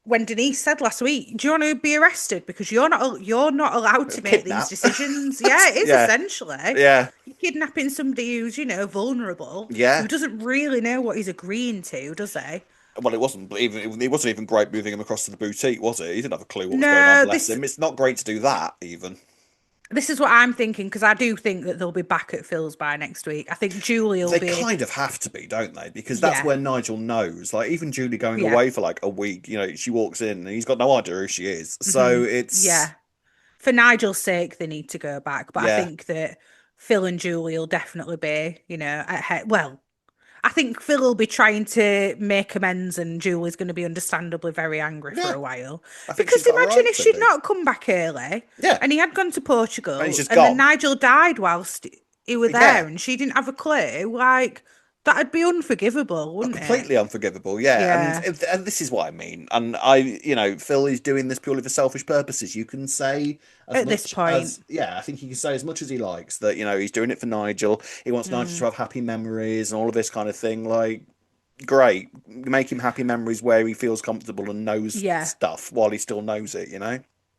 S1: when Denise said last week, "Do you want to be arrested because you're not allowed to make these
S2: Kidnap.
S1: decisions?" Yeah, it is
S2: Yeah,
S1: essentially.
S2: yeah,
S1: You're kidnapping somebody who's, vulnerable, who
S2: yeah.
S1: doesn't really know what he's agreeing to, does he?
S2: Well, it wasn't even great moving him across to the boutique, was it? He didn't have a clue what was going on,
S1: No,
S2: bless him. It's not great to do that, even.
S1: this is what I'm thinking because I do think that they'll be back at Phil's by next week. I think Julie will
S2: They
S1: be,
S2: kind of have to be, don't they? Because that's
S1: yeah,
S2: where Nigel knows. Like, even Julie going
S1: yeah,
S2: away for like a week, she walks in and he's got no idea who she is. So
S1: hmm
S2: it's,
S1: yeah. For Nigel's sake, they need to go back. But I
S2: yeah,
S1: think that Phil and Julie will definitely be, well, I think Phil will be trying to make amends, and Julie's going to be understandably very angry for
S2: yeah.
S1: a while.
S2: I think she's
S1: Because
S2: got a
S1: imagine
S2: right
S1: if
S2: to
S1: she'd
S2: be.
S1: not come back early
S2: Yeah.
S1: and he had gone to
S2: And he's
S1: Portugal
S2: just
S1: and then
S2: gone.
S1: Nigel died whilst he were
S2: Yeah.
S1: there and she didn't have a clue, like, that'd be unforgivable, wouldn't it?
S2: Completely unforgivable, yeah, and
S1: Yeah,
S2: and this is what I mean, and Phil is doing this purely for selfish purposes. You can say as
S1: at this
S2: much
S1: point.
S2: as I think he can say as much as he likes that he's doing it for Nigel. He wants Nigel to
S1: Mm,
S2: have happy memories and all of this kind of thing. Like, great, make him happy memories where he feels comfortable and knows
S1: yeah.
S2: stuff while he still knows it.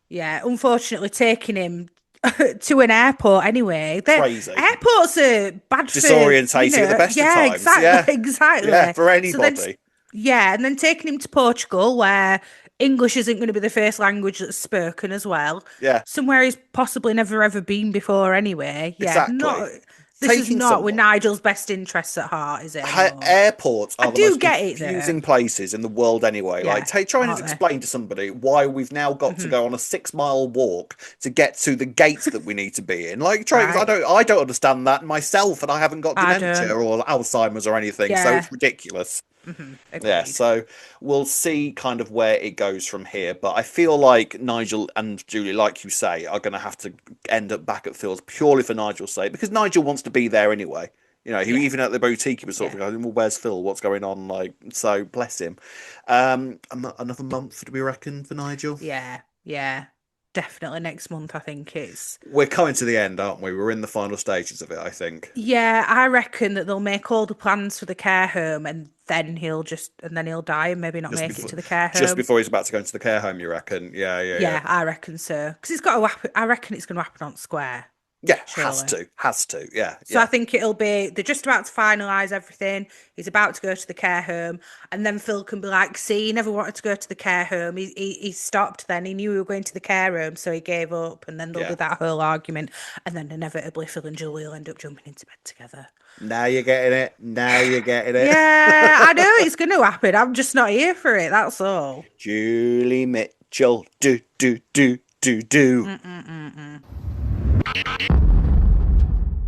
S1: Yeah, unfortunately, taking him to an airport anyway. The
S2: Crazy,
S1: airports are bad for,
S2: disorientating at the best of
S1: yeah,
S2: times.
S1: exactly,
S2: Yeah, yeah,
S1: exactly.
S2: for
S1: So then,
S2: anybody.
S1: yeah, and then taking him to Portugal, where English isn't going to be the first language that's spoken as well.
S2: Yeah,
S1: Somewhere he's possibly never ever been before anyway. Yeah,
S2: exactly.
S1: not. This is
S2: Taking
S1: not with
S2: someone.
S1: Nigel's best interests at heart, is it anymore?
S2: Airports
S1: I
S2: are the
S1: do
S2: most
S1: get it though.
S2: confusing places in the world anyway. Like,
S1: Yeah,
S2: trying to
S1: aren't they?
S2: explain to somebody why we've now got to
S1: Hmm.
S2: go on a 6 mile walk to get to the gate that we need to be in. Like, I
S1: Right.
S2: don't understand that myself, and I haven't got
S1: I
S2: dementia
S1: don't.
S2: or Alzheimer's or anything, so
S1: Yeah.
S2: it's ridiculous. Yeah,
S1: Agreed.
S2: so we'll see kind of where it goes from here. But I feel like Nigel and Julie, like you say, are going to have to end up back at Phil's purely for Nigel's sake, because Nigel wants to be there anyway. He
S1: Yeah.
S2: even at the boutique, he was sort
S1: Yeah.
S2: of going, "Well, where's Phil? What's going on?" Like, so bless him. Another month, do we reckon, for Nigel?
S1: Yeah, yeah, definitely next month. I think it's.
S2: We're coming to the end, aren't we? We're in the final stages of it, I think.
S1: Yeah, I reckon that they'll make all the plans for the care home, and then he'll die and maybe not
S2: Just
S1: make it
S2: before,
S1: to the care
S2: just
S1: home.
S2: before he's about to go into the care home, you reckon? Yeah, yeah, yeah.
S1: Yeah, I reckon so. Because it's got to happen. I reckon it's going to happen on Square,
S2: Yeah,
S1: surely.
S2: has to. Yeah,
S1: So I
S2: yeah,
S1: think it'll be they're just about to finalise everything. He's about to go to the care home, and then Phil can be like, "See, he never wanted to go to the care home. He stopped. Then he knew we were going to the care home, so he gave up." And then there'll be
S2: yeah.
S1: that whole argument, and then inevitably Phil and Julie will end up jumping into bed together.
S2: Now you're getting it. Now you're getting it.
S1: Yeah, I know it's going to happen. I'm just not here for it. That's all.
S2: Julie Mitchell. Do, do, do, do, do.
S1: Mm-mm-mm-mm.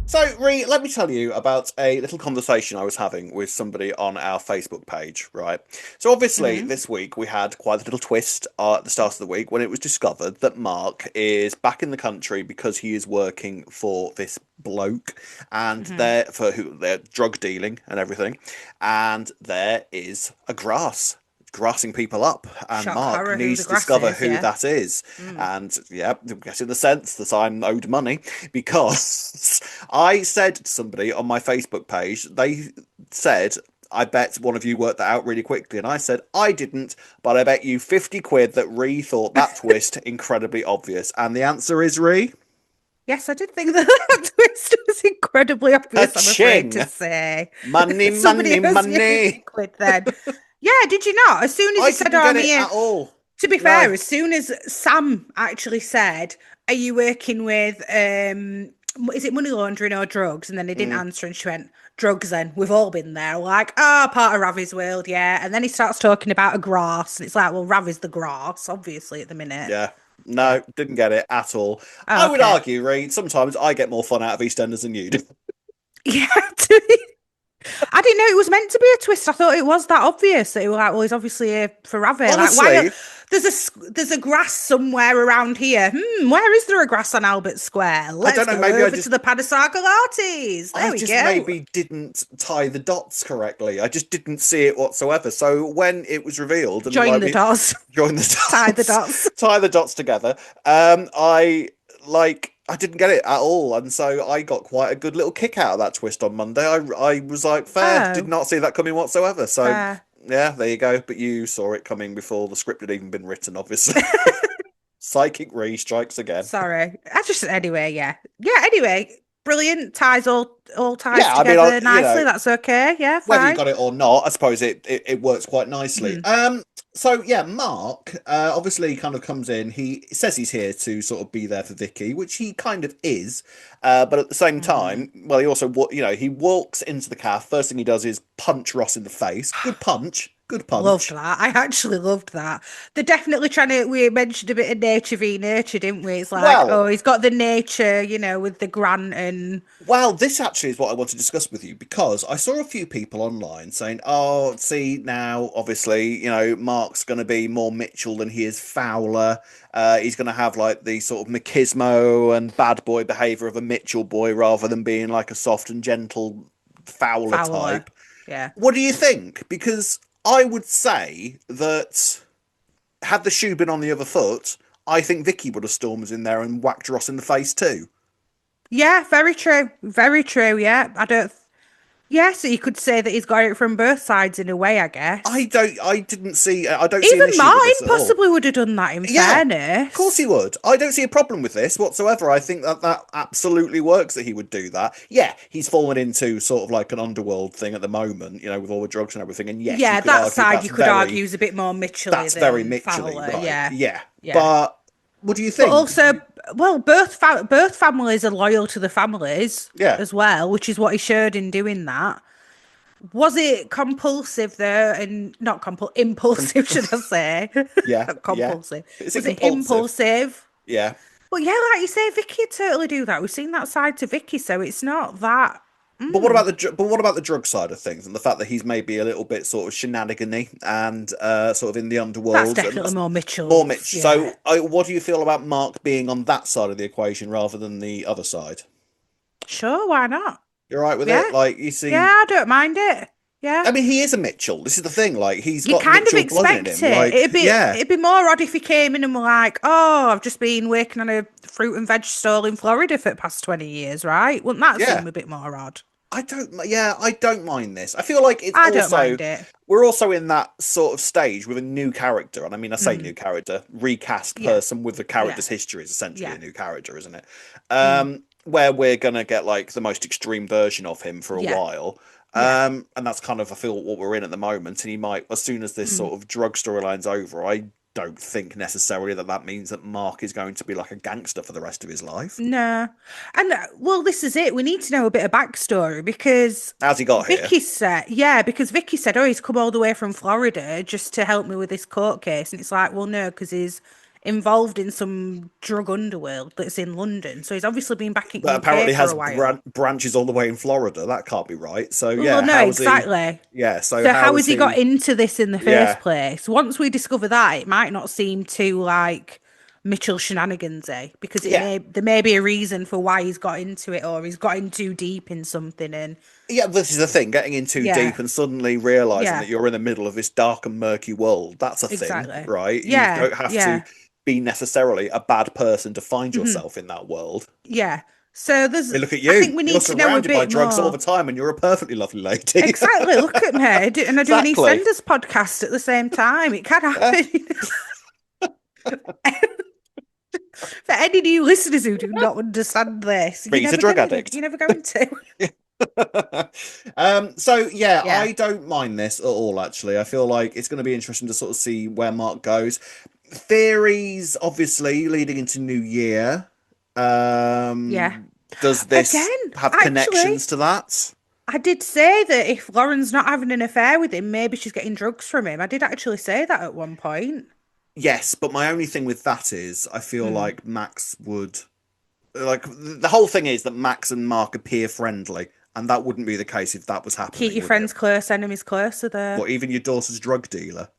S2: So, Ree, let me tell you about a little conversation I was having with somebody on our Facebook page, right? So, obviously,
S1: Mm-hmm.
S2: this week we had quite a little twist at the start of the week when it was discovered that Mark is back in the country because he is working for this bloke, and
S1: Mm-hmm.
S2: they're drug dealing and everything, and there is a grassing people up, and
S1: Shock
S2: Mark
S1: horror who
S2: needs
S1: the
S2: to
S1: grass
S2: discover
S1: is,
S2: who
S1: yeah.
S2: that is.
S1: Mm.
S2: And yeah, I'm guessing the sense that I'm owed money because I said to somebody on my Facebook page, they said, "I bet one of you worked that out really quickly," and I said, "I didn't, but I bet you 50 quid that Ree thought that twist incredibly obvious." And the answer is Ree.
S1: Yes, I did think that that twist was incredibly
S2: A
S1: obvious, I'm afraid
S2: ching.
S1: to say.
S2: Money,
S1: Somebody
S2: money,
S1: owes me
S2: money.
S1: 50 quid then. Yeah, did you not? As soon as
S2: I
S1: he said,
S2: didn't
S1: "Oh,
S2: get
S1: I'm
S2: it
S1: here,"
S2: at all.
S1: to be
S2: No.
S1: fair, as soon as Sam actually said, "Are you working with, is it money laundering or drugs?" And then he didn't
S2: Mm,
S1: answer and she went, "Drugs then. We've all been there." Like, "Oh, part of Ravi's world, yeah." And then he starts talking about a grass. And it's like, well, Ravi's the grass, obviously, at the minute.
S2: yeah.
S1: Yeah.
S2: No, didn't get it at all.
S1: Oh,
S2: I would
S1: okay.
S2: argue, Reed, sometimes I get more fun out of EastEnders than you do.
S1: Yeah, I didn't know it was meant to be a twist. I thought it was that obvious that it was like, well, he's obviously here for Ravi. Like, why?
S2: Honestly,
S1: There's a grass somewhere around here. Where is there a grass on Albert Square?
S2: I don't
S1: Let's
S2: know,
S1: go over to the Padasargalates.
S2: I
S1: There we
S2: just
S1: go.
S2: maybe didn't tie the dots correctly. I just didn't see it whatsoever. So when it was revealed and
S1: Join
S2: like
S1: the
S2: we
S1: dots.
S2: joined the
S1: Tie the
S2: dots,
S1: dots.
S2: tie the dots together, I didn't get it at all, and so I got quite a good little kick out of that twist on Monday. I was like, fair, did
S1: Oh,
S2: not see that coming whatsoever. So
S1: fair.
S2: Yeah, there you go. But you saw it coming before the script had even been written, obviously. Psychic Ree strikes again.
S1: Sorry. I just anyway, yeah. Yeah, anyway. Brilliant. All ties
S2: Yeah, I mean, I,
S1: together
S2: you
S1: nicely.
S2: know,
S1: That's okay. Yeah,
S2: whether you
S1: fine.
S2: got it or not, I suppose it works quite nicely.
S1: Mhm.
S2: So yeah, Mark obviously kind of comes in. He says he's here to sort of be there for Vicky, which he kind of is. But at the same
S1: Mm.
S2: time, well, he also he walks into the calf. First thing he does is punch Ross in the face. Good punch. Good
S1: Loved
S2: punch.
S1: that. I actually loved that. They're definitely trying to. We mentioned a bit of nature v nurture, didn't we? It's like,
S2: Well,
S1: oh, he's got the nature, with the grant and
S2: Well, this actually is what I want to discuss with you because I saw a few people online saying, "Oh, see now, obviously, Mark's going to be more Mitchell than he is Fowler. He's going to have like the sort of machismo and bad boy behavior of a Mitchell boy rather than being like a soft and gentle Fowler
S1: Fowler.
S2: type."
S1: Yeah.
S2: What do you think? Because I would say that had the shoe been on the other foot, I think Vicky would have stormed in there and whacked Ross in the face too.
S1: Yeah, very true. Very true. Yeah. I don't. Yeah, so you could say that he's got it from both sides in a way, I guess.
S2: I don't see an
S1: Even
S2: issue with
S1: Martin
S2: this at all.
S1: possibly would have done that in
S2: Yeah, of course he
S1: fairness.
S2: would. I don't see a problem with this whatsoever. I think that absolutely works that he would do that. Yeah, he's fallen into sort of like an underworld thing at the moment, with all the drugs and everything. And yes, you
S1: Yeah,
S2: could
S1: that
S2: argue
S1: side you could argue is a bit more Mitchell-y
S2: that's very
S1: than
S2: Mitchell-y,
S1: Fowler.
S2: right?
S1: Yeah.
S2: Yeah.
S1: Yeah.
S2: But what do you
S1: But
S2: think?
S1: also, well, both families are loyal to the families
S2: Yeah.
S1: as well, which is what he showed in doing that. Was it compulsive though, and not
S2: Com-
S1: impulsive, should I say?
S2: yeah,
S1: Not
S2: yeah.
S1: compulsive.
S2: Is it
S1: Was it
S2: compulsive?
S1: impulsive?
S2: Yeah.
S1: But yeah, like you say, Vicky would totally do that. We've seen that side to Vicky, so it's not that. Mm,
S2: But what about the drug side of things and the fact that he's maybe a little bit sort of shenanigans and sort of in the
S1: that's
S2: underworld and
S1: definitely
S2: that's
S1: more
S2: more
S1: Mitchell's.
S2: Mitch.
S1: Yeah.
S2: So, what do you feel about Mark being on that side of the equation rather than the other side?
S1: Sure, why not?
S2: You're right with it?
S1: Yeah.
S2: Like you
S1: Yeah,
S2: see,
S1: I don't mind it. Yeah.
S2: I mean, he is a Mitchell. This is the thing. Like he's
S1: You
S2: got
S1: kind of
S2: Mitchell blood in
S1: expect
S2: him.
S1: it.
S2: Like yeah,
S1: It'd be more odd if he came in and were like, "Oh, I've just been working on a fruit and veg stall in Florida for the past 20 years, right?" Wouldn't that
S2: yeah.
S1: seem a bit more odd?
S2: I don't mind this. I feel like it's
S1: I don't
S2: also
S1: mind it.
S2: we're also in that sort of stage with a new character, and I mean, I say
S1: Mm,
S2: new character, recast
S1: yeah.
S2: person with the
S1: Yeah.
S2: character's history is essentially
S1: Yeah.
S2: a new character, isn't it?
S1: Mm,
S2: Where we're gonna get like the most extreme version of him for a
S1: yeah.
S2: while.
S1: Yeah.
S2: And that's kind of I feel what we're in at the moment, and he might as soon as this
S1: Mm.
S2: sort of drug storyline's over, I don't think necessarily that means that Mark is going to be like a gangster for the rest of his life.
S1: No. And well, this is it. We need to know a bit of backstory because
S2: How's he got here?
S1: Because Vicky said, oh, he's come all the way from Florida just to help me with this court case. And it's like, well, no, because he's involved in some drug underworld that's in London. So he's obviously been back in
S2: That
S1: UK
S2: apparently
S1: for
S2: has
S1: a while.
S2: branches all the way in Florida. That can't be right. So
S1: Well,
S2: yeah,
S1: no,
S2: how is he?
S1: exactly.
S2: Yeah, so
S1: So
S2: how
S1: how
S2: is
S1: has he got
S2: he?
S1: into this in the first
S2: Yeah,
S1: place? Once we discover that, it might not seem too like Mitchell shenanigans, because
S2: yeah,
S1: there may be a reason for why he's got into it or he's got in too deep in something and
S2: yeah. This is the thing: getting in too
S1: yeah.
S2: deep and suddenly realizing
S1: Yeah,
S2: that you're in the middle of this dark and murky world. That's a thing,
S1: exactly.
S2: right? You
S1: Yeah,
S2: don't have to
S1: yeah.
S2: be necessarily a bad person to find
S1: Hmm.
S2: yourself in that world.
S1: Yeah. So
S2: I
S1: there's
S2: mean, look at
S1: I
S2: you.
S1: think we
S2: You're
S1: need to know a
S2: surrounded by
S1: bit
S2: drugs all the
S1: more.
S2: time, and you're a perfectly lovely lady.
S1: Exactly. Look at me. And I do an
S2: Exactly.
S1: EastEnders podcast at the same time. It can
S2: Yeah.
S1: happen. For any new listeners who do not understand this,
S2: But he's a drug addict.
S1: you're never going to.
S2: So yeah,
S1: Yeah.
S2: I don't mind this at all, actually. I feel like it's going to be interesting to sort of see where Mark goes. Theories, obviously, leading into New Year.
S1: Yeah.
S2: Does this
S1: Again,
S2: have
S1: actually,
S2: connections to that?
S1: I did say that if Lauren's not having an affair with him, maybe she's getting drugs from him. I did actually say that at one point.
S2: Yes, but my only thing with that is I feel
S1: Mm.
S2: like Max would like the whole thing is that Max and Mark are peer friendly, and that wouldn't be the case if that was
S1: Keep
S2: happening,
S1: your
S2: would it?
S1: friends close, enemies closer there.
S2: What, even your daughter's drug dealer?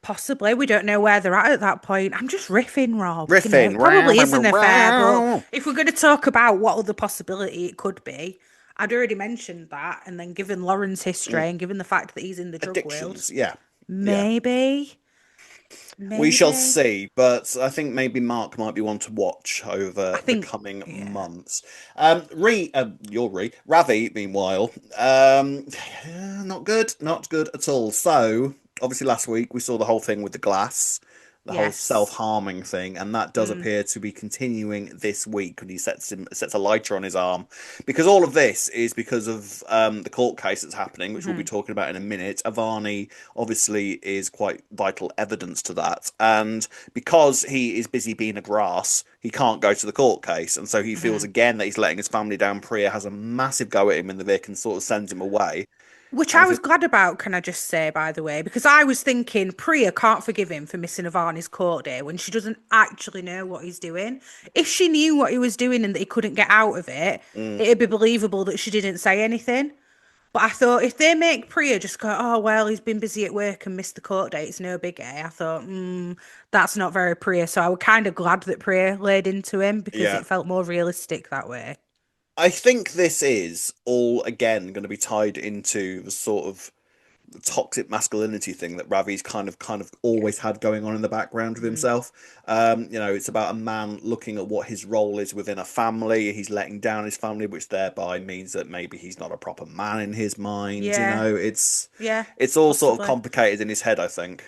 S1: Possibly. We don't know where they're at that point. I'm just riffing, Rob.
S2: Riffing.
S1: It probably isn't a fair, but if we're going to talk about what other possibility it could be, I'd already mentioned that. And then given Lauren's history and given the fact that he's in the drug world,
S2: Addictions, yeah. Yeah.
S1: maybe.
S2: We shall
S1: Maybe.
S2: see, but I think maybe Mark might be one to watch
S1: I
S2: over the
S1: think,
S2: coming
S1: yeah.
S2: months. Ravi, meanwhile, not good, not good at all. So, obviously, last week we saw the whole thing with the glass, the whole
S1: Yes.
S2: self-harming thing, and that does
S1: Mm,
S2: appear to be continuing this week when he sets a lighter on his arm, because all of this is because of the court case that's happening, which we'll be
S1: hmm
S2: talking about in a minute. Avani obviously is quite vital evidence to that. And because he is busy being a grass, he can't go to the court case. And so he feels
S1: hmm
S2: again that he's letting his family down. Priya has a massive go at him in the Vic and sort of sends him away.
S1: Which
S2: And
S1: I
S2: he
S1: was
S2: feels,
S1: glad about, can I just say, by the way, because I was thinking Priya can't forgive him for missing Avani's court day when she doesn't actually know what he's doing. If she knew what he was doing and that he couldn't get out of it,
S2: mm,
S1: it'd be believable that she didn't say anything. But I thought if they make Priya just go, oh, well, he's been busy at work and missed the court date, it's no biggie. I thought, that's not very Priya. So I was kind of glad that Priya laid into him because
S2: yeah.
S1: it felt more realistic that way.
S2: I think this is all again going to be tied into the sort of toxic masculinity thing that Ravi's kind of
S1: Yeah.
S2: always had going on in the background with
S1: Mm.
S2: himself. It's about a man looking at what his role is within a family. He's letting down his family, which thereby means that maybe he's not a proper man in his mind.
S1: Yeah. Yeah.
S2: It's all sort of
S1: Possibly.
S2: complicated in his head, I think.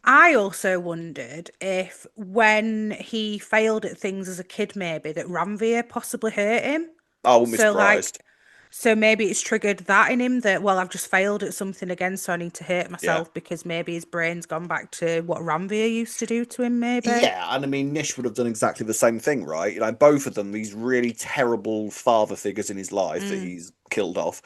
S1: I also wondered if when he failed at things as a kid, maybe that Ranveer possibly hurt him.
S2: I wouldn't be
S1: So, like,
S2: surprised.
S1: so maybe it's triggered that in him that, well, I've just failed at something again, so I need to hurt
S2: Yeah.
S1: myself because maybe his brain's gone back to what Ranveer used to do to him, maybe.
S2: Yeah, and I mean, Nish would have done exactly the same thing, right? Both of them, these really terrible father figures in his life that
S1: Mm,
S2: he's killed off.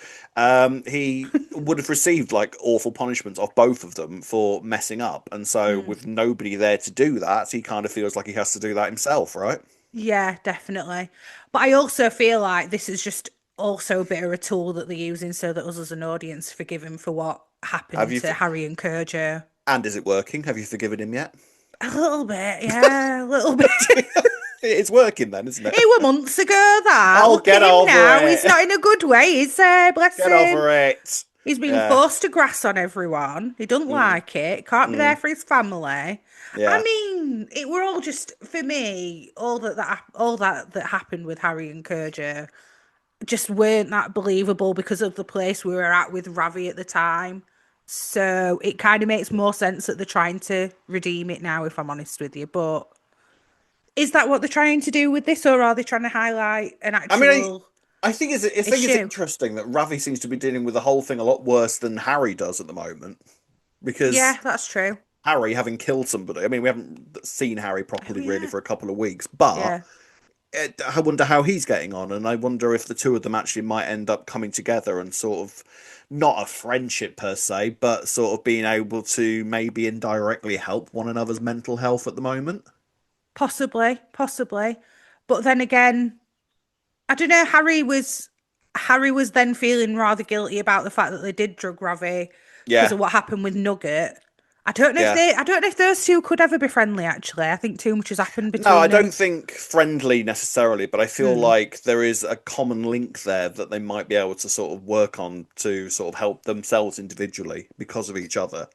S2: He would have received like awful punishments off both of them for messing up, and so
S1: mm.
S2: with nobody there to do that, he kind of feels like he has to do that himself, right?
S1: Yeah, definitely. But I also feel like this is just also a bit of a tool that they're using so that us as an audience forgive him for what
S2: Have
S1: happened
S2: you?
S1: to Harry and Kerja.
S2: And is it working? Have you forgiven him yet?
S1: A little bit, yeah, a little bit.
S2: It's working then, isn't it?
S1: It were months ago that.
S2: Oh,
S1: Look at
S2: get
S1: him
S2: over
S1: now. He's
S2: it!
S1: not in a good way, is bless
S2: Get
S1: him.
S2: over it!
S1: He's being
S2: Yeah.
S1: forced to grass on everyone. He doesn't
S2: Mm,
S1: like it. Can't be there
S2: mm,
S1: for his family. I
S2: yeah.
S1: mean, it were all just for me. All that happened with Harry and Kerja just weren't that believable because of the place we were at with Ravi at the time. So it kind of makes more sense that they're trying to redeem it now, if I'm honest with you. But is that what they're trying to do with this, or are they trying to highlight an
S2: I mean,
S1: actual
S2: I think it's
S1: issue?
S2: interesting that Ravi seems to be dealing with the whole thing a lot worse than Harry does at the moment.
S1: Yeah,
S2: Because
S1: that's true.
S2: Harry having killed somebody, I mean, we haven't seen Harry
S1: Oh
S2: properly really
S1: yeah,
S2: for a couple of weeks, but
S1: yeah,
S2: I wonder how he's getting on, and I wonder if the two of them actually might end up coming together and sort of not a friendship per se, but sort of being able to maybe indirectly help one another's mental health at the moment.
S1: possibly, possibly. But then again, I don't know. Harry was then feeling rather guilty about the fact that they did drug Ravi because
S2: Yeah,
S1: of what happened with Nugget.
S2: yeah.
S1: I don't know if those two could ever be friendly. Actually, I think too much has happened
S2: No, I
S1: between
S2: don't
S1: them.
S2: think friendly necessarily, but I feel
S1: Hmm.
S2: like there is a common link there that they might be able to sort of work on to sort of help themselves individually because of each other.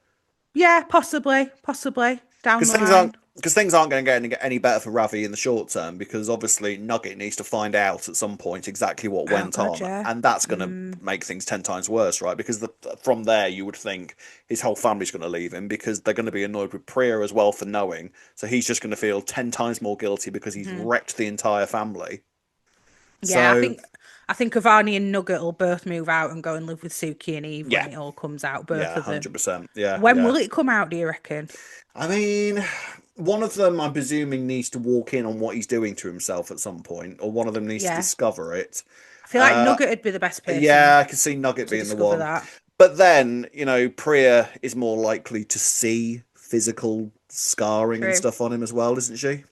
S1: Yeah, possibly, possibly down
S2: Because
S1: the line.
S2: things aren't going to get any better for Ravi in the short term because obviously Nugget needs to find out at some point exactly what
S1: Oh
S2: went
S1: God,
S2: on,
S1: yeah.
S2: and that's going to
S1: Mm,
S2: make things 10 times worse, right? Because from there you would think his whole family's going to leave him because they're going to be annoyed with Priya as well for knowing, so he's just going to feel 10 times more guilty because he's
S1: hmm.
S2: wrecked the entire family.
S1: Yeah,
S2: So
S1: I think Avani and Nugget will both move out and go and live with Suki and Eve when
S2: yeah,
S1: it all comes out, both
S2: yeah,
S1: of them.
S2: 100%, yeah,
S1: When
S2: yeah.
S1: will it come out, do you reckon?
S2: I mean, one of them, I'm presuming, needs to walk in on what he's doing to himself at some point, or one of them needs to
S1: Yeah.
S2: discover it.
S1: I feel like
S2: Uh,
S1: Nugget would be the best
S2: yeah,
S1: person
S2: I can see Nugget
S1: to
S2: being the
S1: discover
S2: one.
S1: that.
S2: But then, Priya is more likely to see physical scarring and
S1: True.
S2: stuff on him as well, isn't she?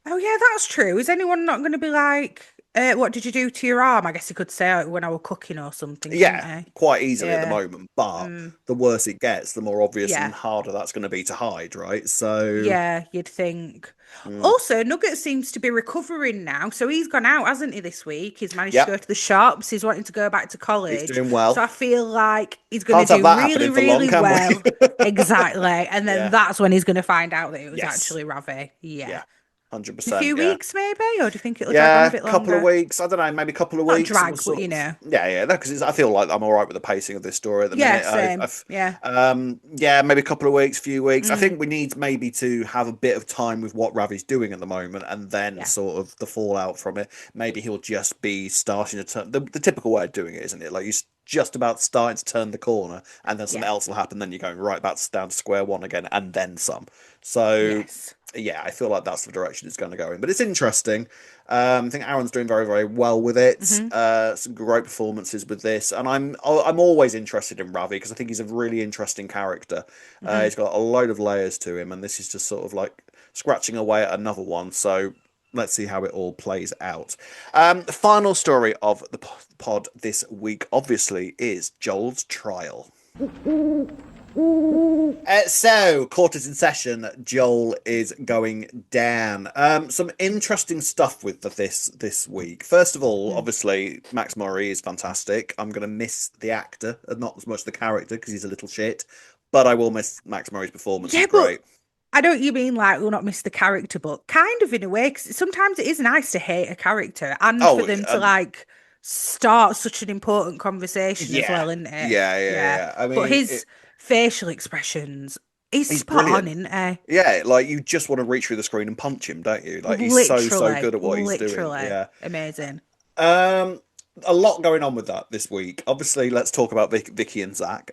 S1: Oh yeah, that's true. Is anyone not going to be like? What did you do to your arm? I guess you could say when I was cooking or something, couldn't
S2: Yeah,
S1: I?
S2: quite easily at the
S1: Yeah.
S2: moment, but
S1: Mm,
S2: the worse it gets, the more obvious
S1: yeah.
S2: and harder that's going to be to hide, right? So,
S1: Yeah, you'd think.
S2: mm,
S1: Also, Nugget seems to be recovering now. So he's gone out, hasn't he, this week? He's managed to
S2: yep,
S1: go to the shops. He's wanting to go back to
S2: he's
S1: college.
S2: doing
S1: So
S2: well.
S1: I feel like he's going to
S2: Can't have
S1: do
S2: that
S1: really,
S2: happening for long,
S1: really
S2: can we?
S1: well. Exactly. And then
S2: Yeah,
S1: that's when he's going to find out that it was
S2: yes,
S1: actually Ravi. Yeah.
S2: yeah, hundred
S1: In a
S2: percent.
S1: few
S2: Yeah.
S1: weeks, maybe? Or do you think it'll drag on a
S2: Yeah,
S1: bit
S2: couple of
S1: longer?
S2: weeks. I don't know, maybe a couple of
S1: Not
S2: weeks, and we'll
S1: drag, but
S2: sort of yeah, no, because I feel like I'm all right with the pacing of this story at the
S1: Yeah,
S2: minute.
S1: same. Yeah.
S2: Yeah, maybe a couple of weeks, few weeks. I
S1: Mm,
S2: think we need maybe to have a bit of time with what Ravi's doing at the moment, and then
S1: yeah.
S2: sort of the fallout from it. Maybe he'll just be starting to turn the typical way of doing it, isn't it? Like he's just about starting to turn the corner, and then something
S1: Yeah.
S2: else will happen. Then you're going right back down to square one again, and then some. So
S1: Yes.
S2: yeah, I feel like that's the direction it's going to go in. But it's interesting. I think Aaron's doing very, very well with it.
S1: Hmm.
S2: Some great performances with this, and I'm always interested in Ravi because I think he's a really interesting character.
S1: Hmm.
S2: He's got a load of layers to him, and this is just sort of like scratching away at another one. So let's see how it all plays out. The final story of the pod this week, obviously, is Joel's trial. Court is in session. Joel is going down. Some interesting stuff with this week. First of all,
S1: Hmm.
S2: obviously, Max Murray is fantastic. I'm going to miss the actor, and not as much the character because he's a little shit. But I will miss Max Murray's performance. He's
S1: Yeah, but
S2: great.
S1: I don't you mean like we'll not miss the character, but kind of in a way, because sometimes it is nice to hate a character and for
S2: Oh,
S1: them to like start such an important conversation as
S2: yeah,
S1: well, isn't it?
S2: yeah, yeah,
S1: Yeah.
S2: yeah. I
S1: But
S2: mean,
S1: his facial expressions, he's
S2: he's
S1: spot on,
S2: brilliant.
S1: isn't he?
S2: Yeah, like you just want to reach through the screen and punch him, don't you? Like he's so
S1: Literally,
S2: good at what he's doing.
S1: literally
S2: Yeah.
S1: amazing.
S2: Um, a lot going on with that this week. Obviously, let's talk about Vicky and Zack.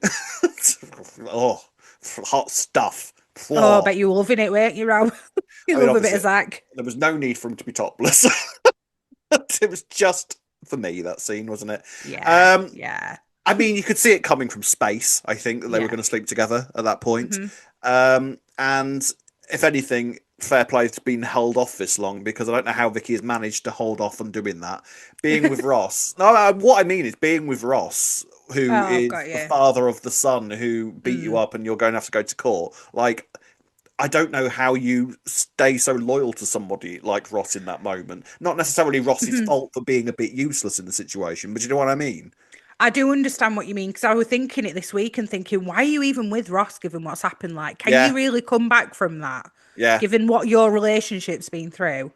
S2: Oh, hot stuff.
S1: Oh, I
S2: Oh.
S1: bet you're loving it, weren't you, Rob?
S2: I
S1: You
S2: mean,
S1: love a bit
S2: obviously,
S1: of Zach.
S2: there was no need for him to be topless. It was just for me that scene, wasn't it?
S1: Yeah,
S2: Um,
S1: yeah,
S2: I mean, you could see it coming from space. I think that they were
S1: yeah.
S2: going to sleep together at that point.
S1: Hmm.
S2: And if anything, fair play's been held off this long because I don't know how Vicky has managed to hold off on doing that. Being with Ross. No, what I mean is being with Ross, who
S1: Oh,
S2: is
S1: got
S2: the
S1: you.
S2: father of the son who beat you
S1: Mm.
S2: up and you're going to have to go to court. Like, I don't know how you stay so loyal to somebody like Ross in that moment. Not necessarily Ross's fault for being a bit useless in the situation, but you know what I mean?
S1: I do understand what you mean because I was thinking it this week and thinking, why are you even with Ross given what's happened? Like, can you
S2: Yeah,
S1: really come back from that
S2: yeah.
S1: given what your relationship's been through?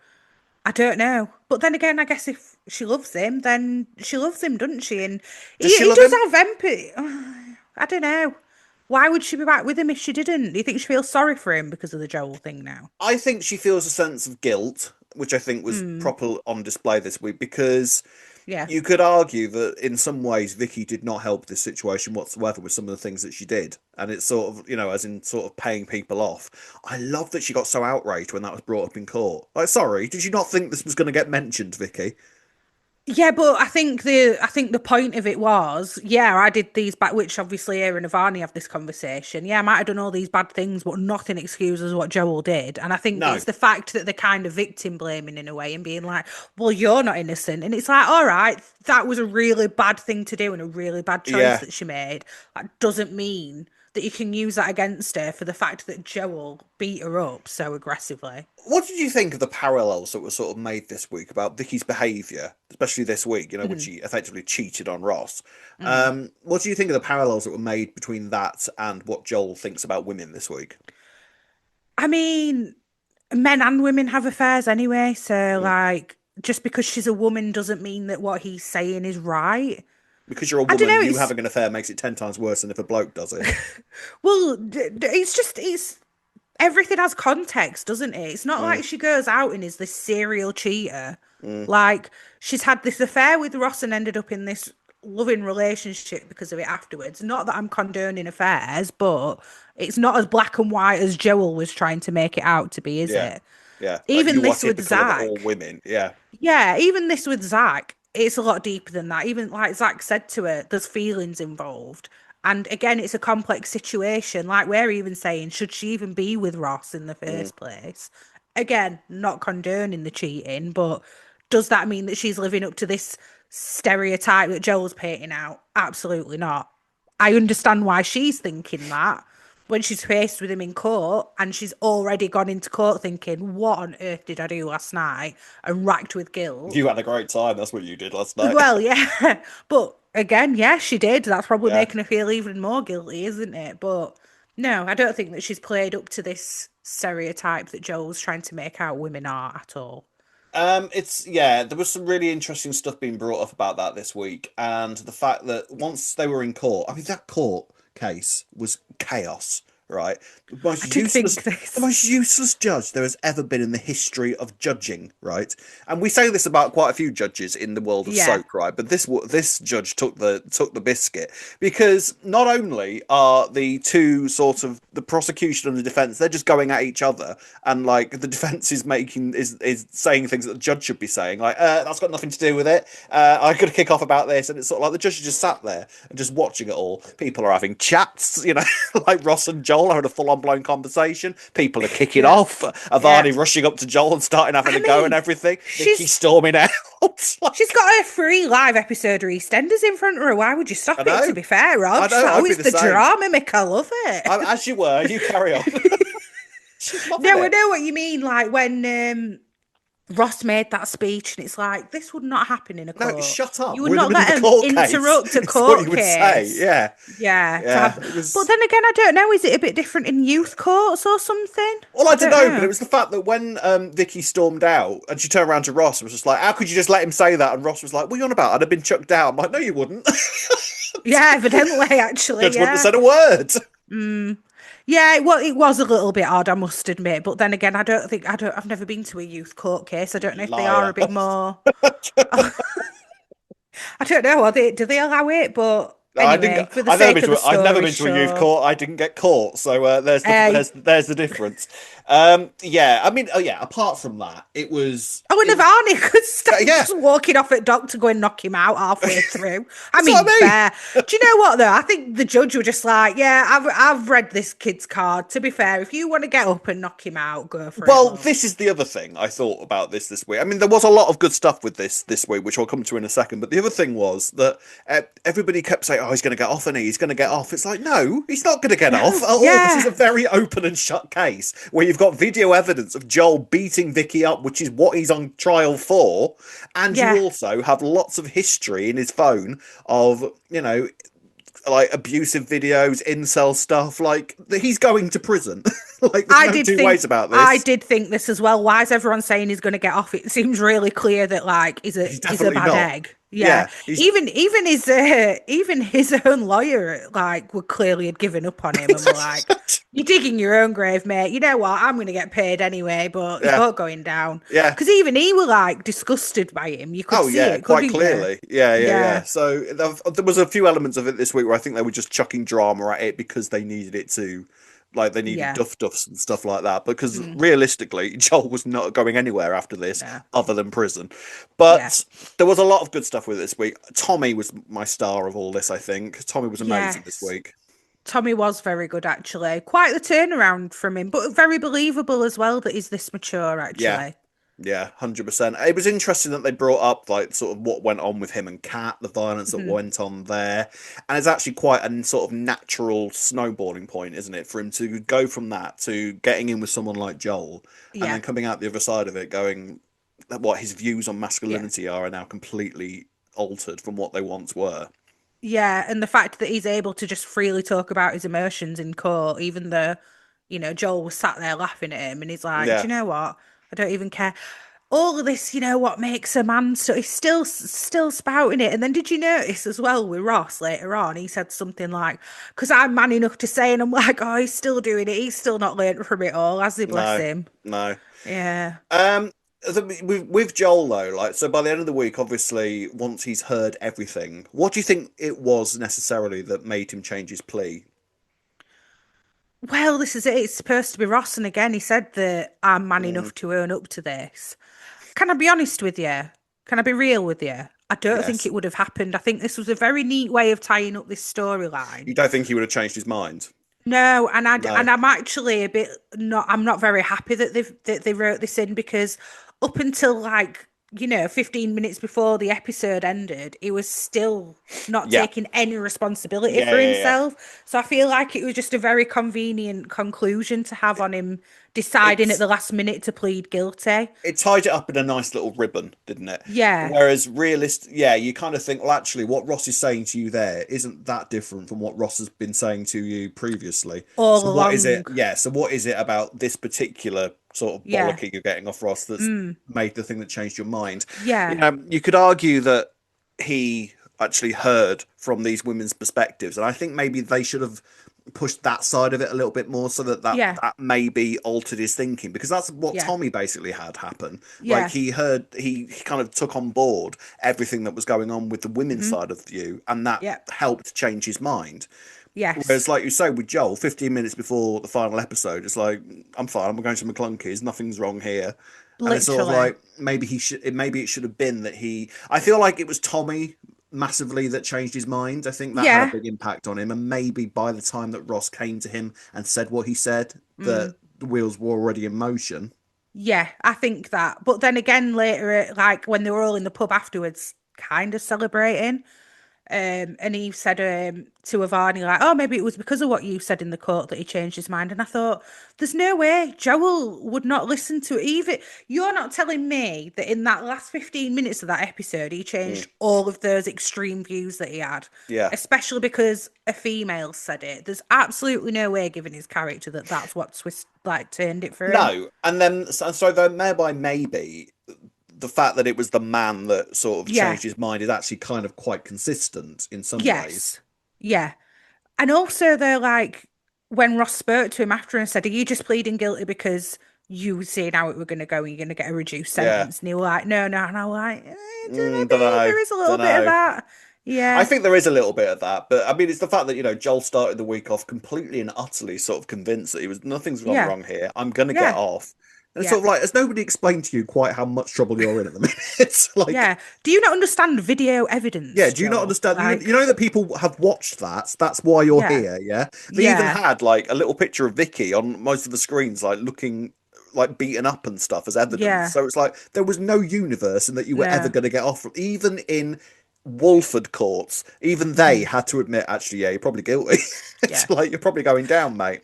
S1: I don't know. But then again, I guess if she loves him, then she loves him, doesn't she? And
S2: Does she
S1: he
S2: love
S1: does
S2: him?
S1: have empathy. I don't know. Why would she be back with him if she didn't? Do you think she feels sorry for him because of the Joel thing now?
S2: I think she feels a sense of guilt, which I think was
S1: Mm,
S2: proper on display this week because
S1: yeah.
S2: you could argue that in some ways Vicky did not help this situation whatsoever with some of the things that she did. And it's sort of, as in sort of paying people off. I love that she got so outraged when that was brought up in court. Like, sorry, did you not think this was going to get mentioned, Vicky?
S1: Yeah, but I think the point of it was, yeah, I did these bad, which obviously Aaron and Varney have this conversation. Yeah, I might have done all these bad things, but nothing excuses what Joel did. And I think
S2: No.
S1: it's the fact that they're kind of victim blaming in a way and being like, well, you're not innocent. And it's like, all right, that was a really bad thing to do and a really bad choice
S2: Yeah.
S1: that she made. That doesn't mean that you can use that against her for the fact that Joel beat her up so aggressively.
S2: What did you think of the parallels that were sort of made this week about Vicky's behaviour, especially this week, when
S1: Mhm.
S2: she effectively cheated on Ross?
S1: Mm.
S2: What do you think of the parallels that were made between that and what Joel thinks about women this week?
S1: I mean, men and women have affairs anyway, so
S2: Mm.
S1: like just because she's a woman doesn't mean that what he's saying is right.
S2: Because you're a
S1: I don't
S2: woman,
S1: know,
S2: you
S1: it's
S2: having an affair makes it 10 times worse than if a bloke does it.
S1: well, it's everything has context, doesn't it? It's not
S2: Mm,
S1: like she goes out and is this serial cheater.
S2: mm,
S1: Like she's had this affair with Ross and ended up in this loving relationship because of it afterwards. Not that I'm condoning affairs, but it's not as black and white as Joel was trying to make it out to be, is
S2: yeah,
S1: it?
S2: yeah. Like
S1: Even
S2: you are
S1: this with
S2: typical of all
S1: Zach.
S2: women. Yeah,
S1: Yeah, even this with Zach, it's a lot deeper than that. Even like Zach said to her, there's feelings involved. And again, it's a complex situation. Like we're even saying, should she even be with Ross in the
S2: mm,
S1: first place? Again, not condoning the cheating, but Does that mean that she's living up to this stereotype that Joel's painting out? Absolutely not. I understand why she's thinking that when she's faced with him in court and she's already gone into court thinking, what on earth did I do last night? And racked with guilt.
S2: You had a great time. That's what you did last night.
S1: Well, yeah. But again, yeah, she did. That's probably
S2: Yeah.
S1: making her feel even more guilty, isn't it? But no, I don't think that she's played up to this stereotype that Joel's trying to make out women are at all.
S2: It's yeah, there was some really interesting stuff being brought up about that this week, and the fact that once they were in court, I mean, that court case was chaos, right?
S1: I did think
S2: The
S1: this.
S2: most useless judge there has ever been in the history of judging, right? And we say this about quite a few judges in the world of
S1: Yeah.
S2: soap, right? But this judge took the biscuit because not only are the two sort of the prosecution and the defense, they're just going at each other, and like the defense is making is saying things that the judge should be saying, like that's got nothing to do with it. I could kick off about this, and it's sort of like the judge just sat there and just watching it all. People are having chats, like Ross and Joel are having a full-on blown conversation. People are kicking
S1: Yeah.
S2: off. Avani rushing up to Joel and starting having
S1: I
S2: a go and
S1: mean,
S2: everything.
S1: she's
S2: Vicky storming out.
S1: she's got her free live episode of EastEnders in front of her. Why would you stop
S2: I
S1: it? To
S2: know.
S1: be fair, Rob,
S2: I know,
S1: oh,
S2: I'd be
S1: it's
S2: the
S1: the
S2: same.
S1: drama, Mick. I love it.
S2: As you were, you carry on. She's loving
S1: No, I
S2: it.
S1: know what you mean. Like when Ross made that speech, and it's like this would not happen in a
S2: No,
S1: court.
S2: shut up.
S1: You would
S2: We're in
S1: not
S2: the middle
S1: let
S2: of
S1: him
S2: a court case.
S1: interrupt a
S2: It's
S1: court
S2: what you would
S1: case.
S2: say. Yeah.
S1: Yeah,
S2: Yeah.
S1: but then again, I don't know. Is it a bit different in youth courts or something?
S2: Well, I don't know, but it was the fact that when Vicky stormed out and she turned around to Ross and was just like, "How could you just let him say that?" And Ross was like, "What are you on about? I'd have been chucked out." I'm like, "No, you wouldn't."
S1: Yeah, evidently, actually,
S2: Judge wouldn't have
S1: yeah.
S2: said a word.
S1: Yeah, well, it was a little bit odd, I must admit. But then again, I've never been to a youth court case. I don't know if they are
S2: Liar.
S1: a bit more. I don't know. Do they allow it? But
S2: No, I didn't.
S1: anyway, for the
S2: I've never
S1: sake
S2: been
S1: of the
S2: to. I've never
S1: story,
S2: been to a youth
S1: sure.
S2: court. I didn't get caught. So
S1: Uh,
S2: there's the difference. Yeah. I mean, oh yeah. Apart from that, it was.
S1: Oh, and
S2: It,
S1: Ivani could stop
S2: yeah.
S1: just walking off at Doc to go and knock him out halfway through. I
S2: That's
S1: mean,
S2: what I mean.
S1: fair. Do you know what though? I think the judge were just like, yeah, I've read this kid's card. To be fair, if you want to get up and knock him out, go for it.
S2: Well,
S1: Love.
S2: this is the other thing I thought about this week. I mean, there was a lot of good stuff with this week, which I'll come to in a second. But the other thing was that everybody kept saying, "Oh, he's going to get off, and he's going to get off." It's like, no, he's not going to get off at all. This is
S1: Yeah,
S2: a very open and shut case where you've got video evidence of Joel beating Vicky up, which is what he's on trial for, and you
S1: yeah.
S2: also have lots of history in his phone of like abusive videos, incel stuff. Like he's going to prison. Like
S1: I
S2: there's no
S1: did
S2: two
S1: think
S2: ways about
S1: I
S2: this.
S1: did think this as well. Why is everyone saying he's going to get off? It seems really clear that like
S2: He's
S1: he's a
S2: definitely
S1: bad
S2: not.
S1: egg. Yeah,
S2: Yeah, he's
S1: even his own lawyer like would clearly had given up on him and were like, "You're digging your own grave, mate. You know what? I'm going to get paid anyway, but
S2: yeah,
S1: you're going down."
S2: yeah.
S1: Because even he were like disgusted by him. You could
S2: Oh
S1: see
S2: yeah,
S1: it,
S2: quite
S1: couldn't you?
S2: clearly. Yeah.
S1: Yeah,
S2: So there was a few elements of it this week where I think they were just chucking drama at it because they needed it to, like they needed
S1: yeah,
S2: duffs and stuff like that. Because
S1: mm,
S2: realistically, Joel was not going anywhere after this
S1: no,
S2: other than prison.
S1: yeah,
S2: But there was a lot of good stuff with it this week. Tommy was my star of all this. I think Tommy was amazing this
S1: yes.
S2: week.
S1: Tommy was very good, actually. Quite the turnaround from him, but very believable as well that he's this mature,
S2: Yeah,
S1: actually.
S2: yeah, 100%. It was interesting that they brought up like sort of what went on with him and Kat, the violence that
S1: Mhm.
S2: went on there, and it's actually quite a sort of natural snowballing point, isn't it, for him to go from that to getting in with someone like Joel, and
S1: Yeah,
S2: then coming out the other side of it, going that what his views on
S1: yeah.
S2: masculinity are now completely altered from what they once were.
S1: Yeah, and the fact that he's able to just freely talk about his emotions in court, even though, Joel was sat there laughing at him, and he's like, "Do
S2: Yeah,
S1: you know what? I don't even care." All of this, what makes a man so he's still spouting it. And then did you notice as well with Ross later on? He said something like, "Because I'm man enough to say," and I'm like, "Oh, he's still doing it. He's still not learned from it all, has he? Bless
S2: no,
S1: him."
S2: no.
S1: Yeah.
S2: Um, with Joel though, like so by the end of the week, obviously, once he's heard everything, what do you think it was necessarily that made him change his plea?
S1: Well, this is it. It's supposed to be Ross, and again, he said that I'm man
S2: Mm,
S1: enough to own up to this. Can I be honest with you? Can I be real with you? I don't think
S2: yes.
S1: it would have happened. I think this was a very neat way of tying up this
S2: You
S1: storyline.
S2: don't think he would have changed his mind?
S1: No,
S2: No.
S1: and I'm actually a bit not. I'm not very happy that they wrote this in because up until like 15 minutes before the episode ended, he was still not
S2: Yeah,
S1: taking any responsibility
S2: yeah,
S1: for
S2: yeah, yeah.
S1: himself. So I feel like it was just a very convenient conclusion to have on him deciding at
S2: It's
S1: the last minute to plead guilty.
S2: it tied it up in a nice little ribbon, didn't it?
S1: Yeah,
S2: Whereas yeah, you kind of think, well, actually, what Ross is saying to you there isn't that different from what Ross has been saying to you previously.
S1: all
S2: So what is
S1: along.
S2: it? Yeah, so what is it about this particular sort of
S1: Yeah.
S2: bollocking you're getting off Ross that's
S1: Mm.
S2: made the thing that changed your mind?
S1: Yeah.
S2: You could argue that he actually heard from these women's perspectives, and I think maybe they should have pushed that side of it a little bit more so
S1: Yeah.
S2: that maybe altered his thinking, because that's what
S1: Yeah.
S2: Tommy basically had happen. Like
S1: Yeah.
S2: he kind of took on board everything that was going on with the women's
S1: Hmm.
S2: side of the view, and that
S1: Yeah.
S2: helped change his mind.
S1: Yes.
S2: Whereas, like you say, with Joel, 15 minutes before the final episode, it's like, I'm fine, I'm going to McClunky's, nothing's wrong here. And it's sort of
S1: Literally.
S2: like, maybe it should have been that I feel like it was Tommy massively that changed his mind. I think that had a
S1: Yeah.
S2: big impact on him. And maybe by the time that Ross came to him and said what he said,
S1: Mm.
S2: that the wheels were already in motion.
S1: Yeah, I think that. But then again, later, like when they were all in the pub afterwards, kind of celebrating. And he said to Avani, like, oh, maybe it was because of what you said in the court that he changed his mind. And I thought, there's no way Joel would not listen to it. Even you're not telling me that in that last 15 minutes of that episode, he
S2: Mm,
S1: changed all of those extreme views that he had,
S2: yeah.
S1: especially because a female said it. There's absolutely no way, given his character, that that's what turned it for him.
S2: No. And then, so then thereby maybe the fact that it was the man that sort of
S1: Yeah.
S2: changed his mind is actually kind of quite consistent in some ways.
S1: Yes. Yeah. And also, they're like, when Ross spoke to him after and said, are you just pleading guilty because you seen how it were going to go and you're going to get a reduced
S2: Yeah.
S1: sentence? And he was like, no, no. And I was like,
S2: Don't
S1: maybe
S2: know.
S1: there is a little
S2: Don't
S1: bit of
S2: know.
S1: that.
S2: I
S1: Yeah.
S2: think there is a little bit of that, but I mean, it's the fact that Joel started the week off completely and utterly sort of convinced that he was nothing's gone
S1: Yeah.
S2: wrong here. I'm gonna get
S1: Yeah.
S2: off, and it's
S1: Yeah.
S2: sort of like, has nobody explained to you quite how much trouble you're in at the minute? It's like,
S1: Yeah. Do you not understand video
S2: yeah,
S1: evidence,
S2: do you not
S1: Joel?
S2: understand? You
S1: Like,
S2: know that people have watched that. That's why you're
S1: yeah.
S2: here. Yeah, they even
S1: Yeah.
S2: had like a little picture of Vicky on most of the screens, like looking like beaten up and stuff as evidence.
S1: Yeah.
S2: So it's like there was no universe in that you were ever
S1: No.
S2: going to get off from, even in Walford courts. Even they
S1: Hmm.
S2: had to admit, actually, yeah, you're probably guilty.
S1: Yeah.
S2: It's like you're probably going down, mate.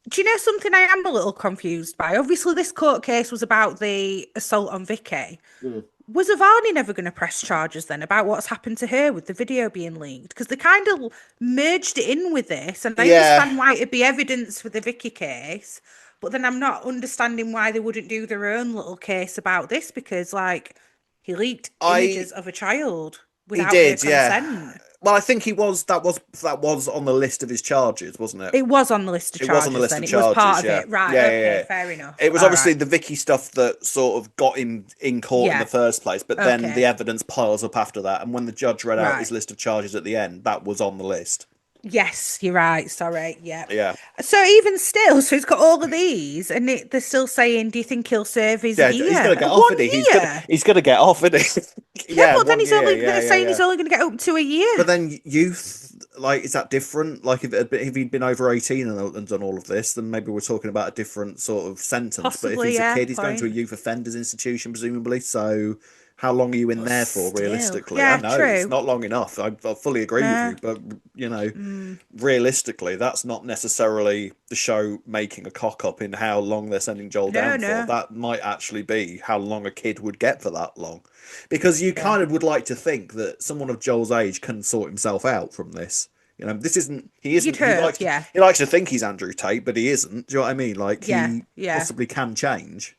S1: Do you know something I am a little confused by? Obviously, this court case was about the assault on Vicky.
S2: Mm.
S1: Was Avani never going to press charges then about what's happened to her with the video being leaked? Because they kind of merged it in with this, and I
S2: Yeah,
S1: understand why it'd be evidence for the Vicky case, but then I'm not understanding why they wouldn't do their own little case about this because, like, he leaked
S2: I
S1: images of a child
S2: he
S1: without her
S2: did, yeah.
S1: consent.
S2: Well, I think he was. That was on the list of his charges, wasn't it?
S1: It was on the list of
S2: It was on the
S1: charges
S2: list
S1: then.
S2: of
S1: It was
S2: charges,
S1: part of
S2: yeah.
S1: it. Right.
S2: Yeah, yeah,
S1: Okay.
S2: yeah.
S1: Fair enough.
S2: It was
S1: All
S2: obviously
S1: right.
S2: the Vicky stuff that sort of got him in court in the
S1: Yeah.
S2: first place, but then the
S1: Okay.
S2: evidence piles up after that. And when the judge read out his
S1: Right.
S2: list of charges at the end, that was on the list.
S1: Yes, you're right. Sorry. Yeah.
S2: Yeah.
S1: So even still, so he's got all of these, and they're still saying, "Do you think he'll serve his
S2: Yeah, he's
S1: year?"
S2: gonna get off,
S1: One
S2: isn't he?
S1: year.
S2: He's gonna get off, isn't he?
S1: Yeah,
S2: Yeah,
S1: but then
S2: 1 year. Yeah,
S1: they're
S2: yeah,
S1: saying
S2: yeah.
S1: he's only going to get up to a
S2: But
S1: year.
S2: then youth, like, is that different? Like, if he'd been over 18 and done all of this, then maybe we're talking about a different sort of sentence. But if
S1: Possibly,
S2: he's a
S1: yeah.
S2: kid, he's going to a
S1: Point.
S2: youth offenders institution, presumably. So, how long are you in
S1: But
S2: there for,
S1: still,
S2: realistically? I
S1: yeah,
S2: know it's
S1: true.
S2: not long enough. I fully agree with
S1: No,
S2: you, but you know,
S1: mm,
S2: realistically, that's not necessarily the show making a cock up in how long they're sending Joel
S1: no,
S2: down for.
S1: no.
S2: That might actually be how long a kid would get for that long. Because you
S1: Yeah,
S2: kind of would like to think that someone of Joel's age can sort himself out from this. This isn't, he
S1: you'd
S2: isn't,
S1: hope. Yeah,
S2: he likes to think he's Andrew Tate, but he isn't. Do you know what I mean? Like,
S1: yeah,
S2: he
S1: yeah.
S2: possibly can change.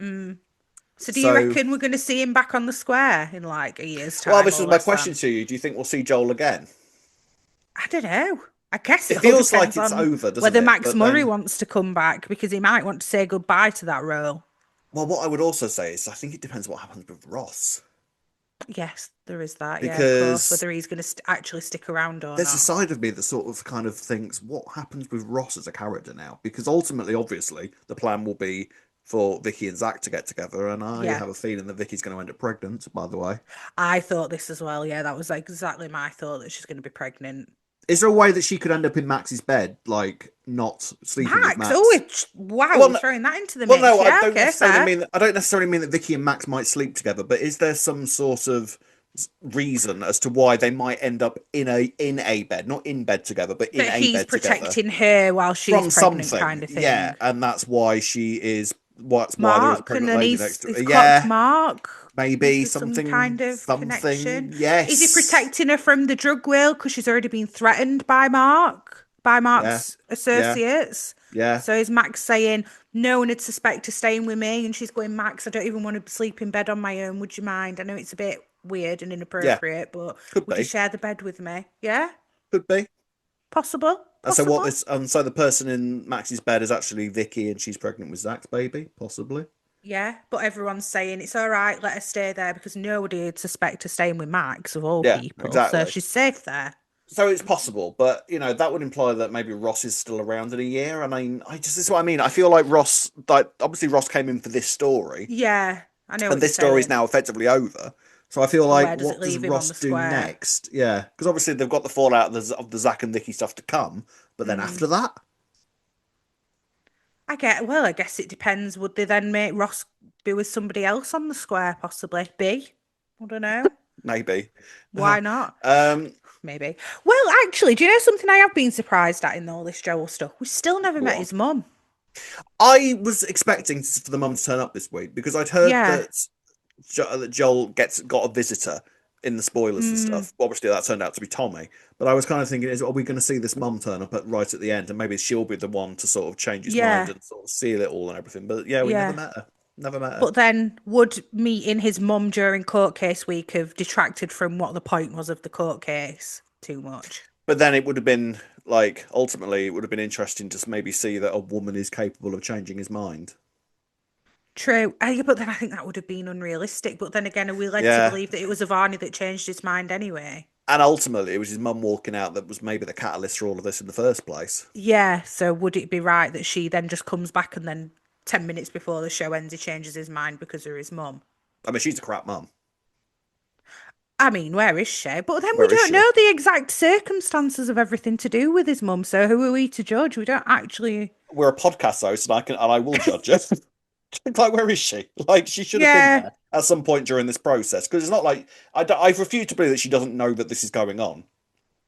S1: Mm. So do you
S2: So,
S1: reckon we're going to see him back on the square in like a year's
S2: well,
S1: time
S2: this
S1: or
S2: was my
S1: less
S2: question
S1: than?
S2: to you. Do you think we'll see Joel again?
S1: I don't know. I guess
S2: It
S1: it all
S2: feels like
S1: depends
S2: it's
S1: on
S2: over, doesn't
S1: whether
S2: it?
S1: Max
S2: But
S1: Murray
S2: then,
S1: wants to come back because he might want to say goodbye to that role.
S2: well, what I would also say is I think it depends what happens with Ross.
S1: Yes, there is that. Yeah, of course.
S2: Because
S1: Whether he's going to actually stick around or
S2: there's a
S1: not.
S2: side of me that sort of kind of thinks, what happens with Ross as a character now? Because ultimately, obviously, the plan will be for Vicki and Zack to get together, and I
S1: Yeah,
S2: have a feeling that Vicky's going to end up pregnant, by the way.
S1: I thought this as well. Yeah, that was exactly my thought that she's going to be pregnant.
S2: Is there a way that she could end up in Max's bed, like not sleeping with
S1: Max. Oh,
S2: Max?
S1: wow,
S2: Well,
S1: we're throwing that into the
S2: well,
S1: mix.
S2: no,
S1: Yeah, okay, fair.
S2: I don't necessarily mean that Vicky and Max might sleep together, but is there some sort of reason as to why they might end up in a bed, not in bed together, but in
S1: That
S2: a
S1: he's
S2: bed together
S1: protecting her while she's
S2: from
S1: pregnant,
S2: something?
S1: kind of
S2: Yeah,
S1: thing.
S2: and that's why she is. What's why there is a
S1: Mark, and
S2: pregnant
S1: then
S2: lady next to
S1: he's
S2: her.
S1: clocked
S2: Yeah,
S1: Mark. Is
S2: maybe
S1: there some kind of
S2: something.
S1: connection? Is he
S2: Yes.
S1: protecting her from the drug wheel because she's already been threatened by
S2: Yeah.
S1: Mark's
S2: Yeah.
S1: associates?
S2: Yeah.
S1: So is Max saying, no one would suspect her staying with me? And she's going, Max, I don't even want to sleep in bed on my own. Would you mind? I know it's a bit weird and
S2: Yeah.
S1: inappropriate, but
S2: Could
S1: would you
S2: be.
S1: share the bed with me? Yeah?
S2: Could be.
S1: Possible?
S2: And so what
S1: Possible?
S2: this and so the person in Max's bed is actually Vicky, and she's pregnant with Zach's baby, possibly.
S1: Yeah, but everyone's saying it's all right, let her stay there because nobody would suspect her staying with Max of all
S2: Yeah,
S1: people. So
S2: exactly.
S1: she's safe there.
S2: So it's possible, but that would imply that maybe Ross is still around in a year. I mean, I just this is what I mean. I feel like Ross, like obviously Ross came in for this story,
S1: Yeah, I know
S2: and
S1: what you're
S2: this story is
S1: saying.
S2: now effectively over. So I feel
S1: So
S2: like,
S1: where does it
S2: what does
S1: leave him on
S2: Ross
S1: the
S2: do
S1: square?
S2: next? Yeah, because obviously they've got the fallout of the Zach and Vicky stuff to come, but then
S1: Mm.
S2: after that,
S1: I guess it depends. Would they then make Ross be with somebody else on the square, possibly? B? I don't know.
S2: maybe.
S1: Why not?
S2: um,
S1: Maybe. Well, actually, do you know something I have been surprised at in all this Joel stuff? We still never
S2: Go
S1: met
S2: on.
S1: his mum.
S2: I was expecting for the mum to turn up this week because I'd heard
S1: Yeah.
S2: that that Joel got a visitor in the spoilers and
S1: Mm,
S2: stuff. Obviously, that turned out to be Tommy. But I was kind of thinking, are we going to see this mum turn up right at the end, and maybe she'll be the one to sort of change his mind
S1: yeah.
S2: and sort of seal it all and everything? But yeah, we never
S1: Yeah.
S2: met her. Never met her.
S1: But then, would meeting his mum during court case week have detracted from what the point was of the court case too much?
S2: But then it would have been like ultimately, it would have been interesting to maybe see that a woman is capable of changing his mind.
S1: True. Yeah, but then I think that would have been unrealistic. But then again, are we led to
S2: Yeah.
S1: believe that it was Avani that changed his mind anyway?
S2: And ultimately, it was his mum walking out that was maybe the catalyst for all of this in the first place.
S1: Yeah. So would it be right that she then just comes back and then 10 minutes before the show ends, he changes his mind because of his mum?
S2: I mean, she's a crap mum.
S1: I mean, where is she? But then we
S2: Where is
S1: don't
S2: she?
S1: know the exact circumstances of everything to do with his mum. So who are we to judge? We don't actually.
S2: We're a podcast host, and I will judge her. Like, where is she? Like, she should have been
S1: Yeah.
S2: there at some point during this process because it's not like I refuse to believe that she doesn't know that this is going on.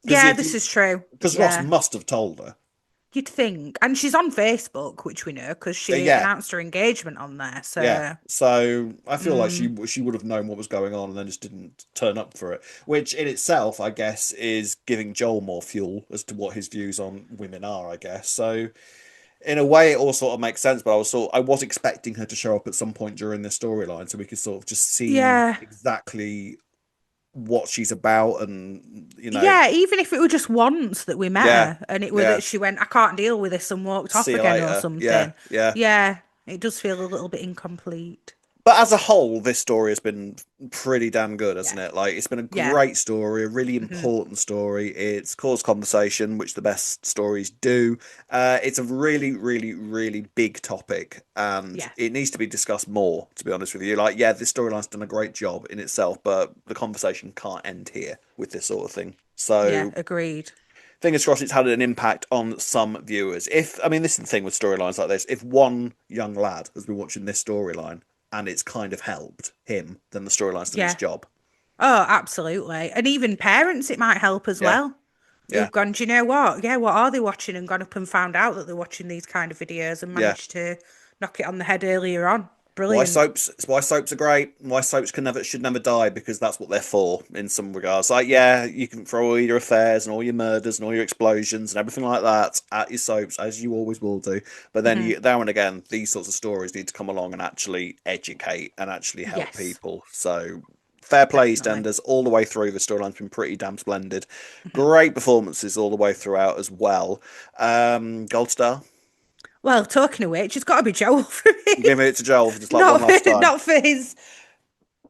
S2: Because
S1: Yeah, this is true.
S2: because Ross
S1: Yeah.
S2: must have told her.
S1: You'd think. And she's on Facebook, which we know because she
S2: Yeah,
S1: announced her engagement on there.
S2: yeah.
S1: So,
S2: So I feel like
S1: mm,
S2: she would have known what was going on and then just didn't turn up for it, which in itself, I guess, is giving Joel more fuel as to what his views on women are. I guess so. In a way, it all sort of makes sense, but I was expecting her to show up at some point during the storyline so we could sort of just see
S1: yeah.
S2: exactly what she's about and
S1: Yeah, even if it were just once that we met
S2: yeah,
S1: her and it were
S2: yeah.
S1: that she went, I can't deal with this and walked off
S2: See you
S1: again or
S2: later. Yeah,
S1: something.
S2: yeah.
S1: Yeah, it does feel a little bit incomplete.
S2: But as a whole, this story has been pretty damn good,
S1: Yeah.
S2: hasn't it? Like, it's been a
S1: Yeah.
S2: great story, a really
S1: Hmm.
S2: important story. It's caused conversation, which the best stories do. It's a really, really, really big topic, and
S1: Yeah.
S2: it needs to be discussed more, to be honest with you. Like, yeah, this storyline's done a great job in itself, but the conversation can't end here with this sort of thing.
S1: Yeah,
S2: So,
S1: agreed.
S2: fingers crossed it's had an impact on some viewers. I mean, this is the thing with storylines like this, if one young lad has been watching this storyline and it's kind of helped him, then the storyline's done its
S1: Yeah.
S2: job.
S1: Oh, absolutely. And even parents, it might help as
S2: Yeah,
S1: well.
S2: yeah,
S1: Who've gone, do you know what? Yeah, what are they watching? And gone up and found out that they're watching these kind of videos and
S2: yeah.
S1: managed to knock it on the head earlier on.
S2: Why
S1: Brilliant.
S2: soaps? It's why soaps are great. Why soaps should never die because that's what they're for in some regards. Like, yeah, you can throw all your affairs and all your murders and all your explosions and everything like that at your soaps as you always will do. But then
S1: Hmm.
S2: now and again, these sorts of stories need to come along and actually educate and actually help
S1: Yes,
S2: people. So fair play,
S1: definitely.
S2: EastEnders, all the way through. The storyline's been pretty damn splendid.
S1: Mhm.
S2: Great performances all the way throughout as well. Gold star.
S1: Well, talking of which, it's got to be Joel for me.
S2: Give it to Joel for just like one
S1: Not
S2: last
S1: for,
S2: time.
S1: not for his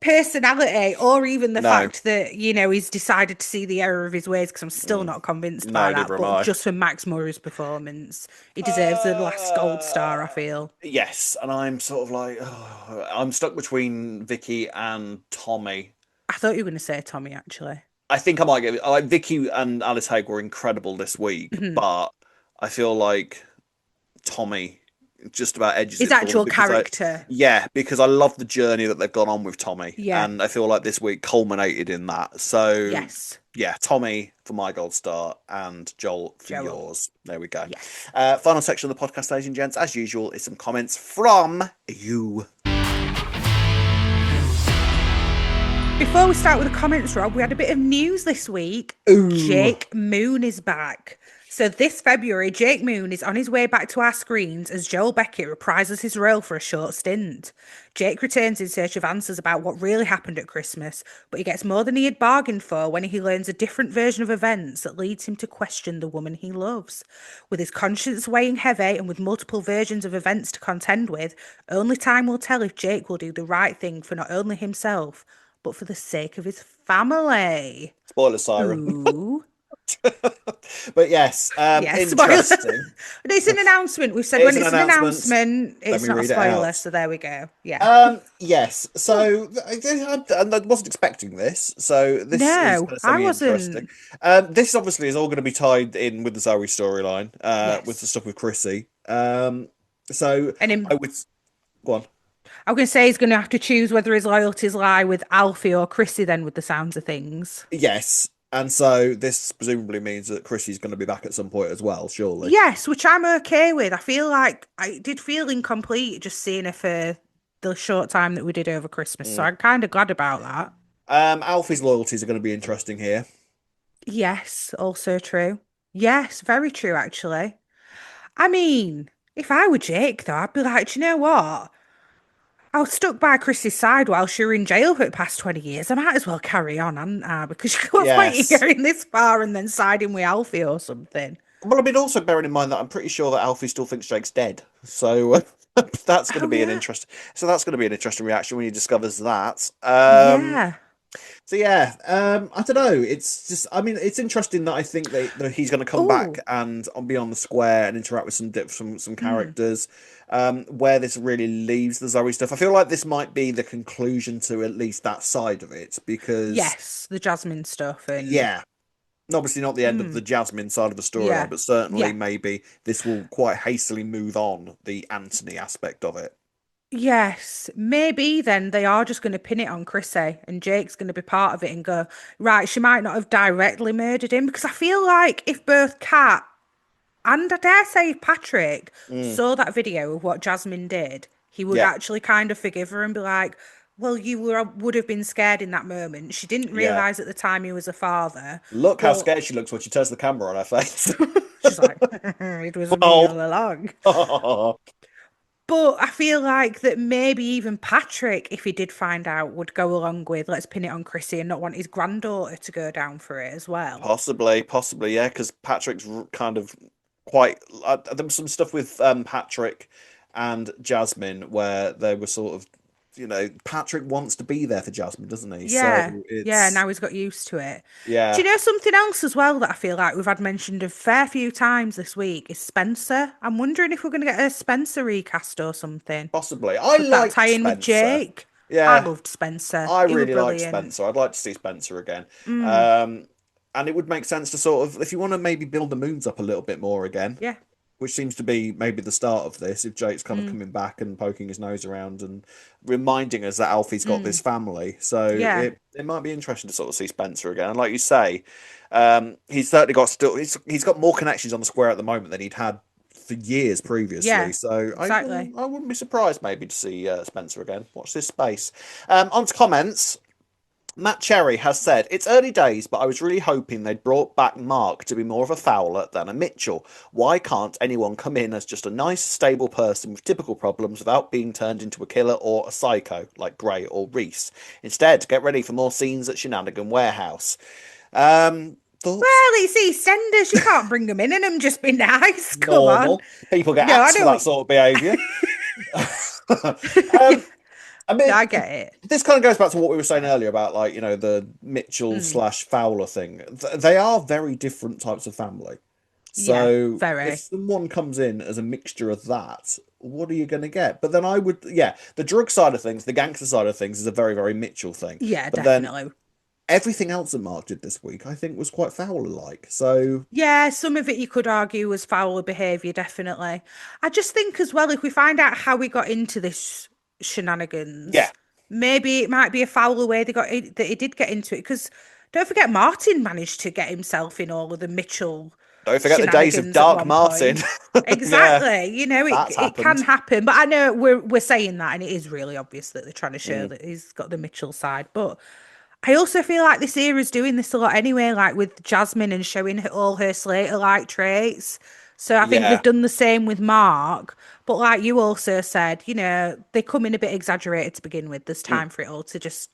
S1: personality or even the
S2: No,
S1: fact that, he's decided to see the error of his ways because I'm still
S2: mm,
S1: not convinced by
S2: no,
S1: that.
S2: neither am
S1: But
S2: I.
S1: just for Max Murray's performance, he deserves the last gold star, I
S2: Uh,
S1: feel.
S2: yes, and I'm sort of like I'm stuck between Vicky and Tommy.
S1: I thought you were going to say Tommy, actually.
S2: I think I might give it. Like Vicky and Alice Haig were incredible this week,
S1: Mhm.
S2: but I feel like Tommy just about edges
S1: His
S2: it for me
S1: actual
S2: because
S1: character.
S2: because I love the journey that they've gone on with Tommy,
S1: Yeah.
S2: and I feel like this week culminated in that. So
S1: Yes.
S2: yeah, Tommy for my gold star and Joel for
S1: Joel.
S2: yours. There we go.
S1: Yes.
S2: Final section of the podcast, ladies and gents, as usual, is some comments from you.
S1: Before we start with the comments, Rob, we had a bit of news this week.
S2: Ooh.
S1: Jake Moon is back. So this February, Jake Moon is on his way back to our screens as Joel Beckett reprises his role for a short stint. Jake returns in search of answers about what really happened at Christmas, but he gets more than he had bargained for when he learns a different version of events that leads him to question the woman he loves. With his conscience weighing heavy and with multiple versions of events to contend with, only time will tell if Jake will do the right thing for not only himself, but for the sake of his family.
S2: Spoiler siren.
S1: Ooh.
S2: But yes,
S1: Yeah, spoiler.
S2: interesting.
S1: It's an announcement. We've said
S2: It's
S1: when
S2: an
S1: it's an
S2: announcement.
S1: announcement,
S2: Let
S1: it's
S2: me
S1: not a
S2: read it
S1: spoiler.
S2: out.
S1: So there we go. Yeah.
S2: Yes. So I wasn't expecting this. So this is
S1: No,
S2: kind of
S1: I
S2: semi-interesting.
S1: wasn't.
S2: This obviously is all going to be tied in with the Zoe storyline, with the
S1: Yes.
S2: stuff with Chrissy. So
S1: And
S2: I
S1: him,
S2: would go on.
S1: I was going to say he's going to have to choose whether his loyalties lie with Alfie or Chrissy, then, with the sounds of things.
S2: Yes, and so this presumably means that Chrissy's going to be back at some point as well, surely.
S1: Yes, which I'm okay with. I feel like I did feel incomplete just seeing her for the short time that we did over Christmas. So
S2: Mm.
S1: I'm kind of glad about that.
S2: Alfie's loyalties are going to be interesting here.
S1: Yes, also true. Yes, very true, actually. I mean, if I were Jake, though, I'd be like, do you know what? I was stuck by Chris's side while she were in jail for the past 20 years. I might as well carry on, hadn't I? Because what's point in
S2: Yes.
S1: going this far and then siding with Alfie or something?
S2: Well, I mean, also bearing in mind that I'm pretty sure that Alfie still thinks Jake's dead. So that's going to
S1: Oh,
S2: be an
S1: yeah.
S2: interesting. So that's going to be an interesting reaction when he discovers that.
S1: Yeah.
S2: So yeah, I don't know. It's just, I mean, it's interesting that I think that he's going to come back
S1: Oh,
S2: and be on the square and interact with some characters. Where this really leaves the Zoe stuff, I feel like this might be the conclusion to at least that side of it because
S1: yes, the Jasmine stuff and
S2: yeah, obviously not the end of the
S1: mm,
S2: Jasmine side of the storyline,
S1: yeah,
S2: but certainly
S1: yeah.
S2: maybe this will quite hastily move on the Anthony aspect of it.
S1: Yes, maybe then they are just going to pin it on Chrissy and Jake's going to be part of it and go, right, she might not have directly murdered him because I feel like if both Kat and I dare say if Patrick
S2: Mm,
S1: saw that video of what Jasmine did, he would
S2: yeah,
S1: actually kind of forgive her and be like, well, would have been scared in that moment. She didn't
S2: yeah.
S1: realize at the time he was a father,
S2: Look how
S1: but
S2: scared she looks when she turns the camera on her face.
S1: she's like, it was me all
S2: Well,
S1: along. But I feel like that maybe even Patrick, if he did find out, would go along with let's pin it on Chrissy and not want his granddaughter to go down for it as well.
S2: possibly, yeah, because Patrick's kind of quite. There was some stuff with Patrick and Jasmine where they were sort of, Patrick wants to be there for Jasmine, doesn't he? So
S1: Yeah, yeah,
S2: it's
S1: now he's got used to it. Do
S2: yeah,
S1: you know something else as well that I feel like we've had mentioned a fair few times this week is Spencer. I'm wondering if we're going to get a Spencer recast or something.
S2: possibly. I
S1: Would that tie
S2: liked
S1: in with
S2: Spencer.
S1: Jake? I
S2: Yeah,
S1: loved Spencer.
S2: I
S1: He was
S2: really like
S1: brilliant.
S2: Spencer. I'd like to see Spencer again.
S1: Mm,
S2: Um, and it would make sense to sort of, if you want to maybe build the moons up a little bit more again,
S1: yeah.
S2: which seems to be maybe the start of this, if Jake's kind of
S1: Mm,
S2: coming back and poking his nose around and reminding us that Alfie's got this
S1: mm,
S2: family. So
S1: yeah.
S2: it might be interesting to sort of see Spencer again. And like you say, he's certainly got he's got more connections on the square at the moment than he'd had for years previously.
S1: Yeah.
S2: So
S1: Exactly.
S2: I wouldn't be surprised maybe to see Spencer again. Watch this space. On to comments. Matt Cherry has said, it's early days, but I was really hoping they'd brought back Mark to be more of a Fowler than a Mitchell. Why can't anyone come in as just a nice, stable person with typical problems without being turned into a killer or a psycho, like Gray or Reese? Instead, get ready for more scenes at Shenanigan Warehouse. Thoughts?
S1: Well, it's EastEnders. You can't bring them in and them just be nice. Come on.
S2: Normal. People get
S1: No, I
S2: axed for that
S1: don't.
S2: sort of behaviour.
S1: Yeah,
S2: I
S1: no,
S2: mean,
S1: I get it.
S2: this kind of goes back to what we were saying earlier about, like, the Mitchell
S1: Mm,
S2: slash Fowler thing. They are very different types of family.
S1: yeah,
S2: So if
S1: very.
S2: someone comes in as a mixture of that, what are you going to get? But then yeah, the drug side of things, the gangster side of things is a very, very Mitchell thing.
S1: Yeah,
S2: But then
S1: definitely.
S2: everything else that Mark did this week, I think, was quite Fowler-like. So
S1: Yeah, some of it you could argue was foul behaviour, definitely. I just think as well, if we find out how we got into this
S2: yeah,
S1: shenanigans, maybe it might be a foul way that he did get into it. Because don't forget, Martin managed to get himself in all of the Mitchell
S2: don't forget the days of
S1: shenanigans at
S2: Dark
S1: one
S2: Martin.
S1: point.
S2: Yeah,
S1: Exactly.
S2: that's
S1: It can
S2: happened.
S1: happen, but I know we're saying that, and it is really obvious that they're trying to show
S2: Mm,
S1: that he's got the Mitchell side, but. I also feel like this era's doing this a lot anyway, like with Jasmine and showing all her Slater-like traits. So I think they've
S2: yeah.
S1: done the same with Mark. But like you also said, they come in a bit exaggerated to begin with. There's
S2: Mm.
S1: time for it all to just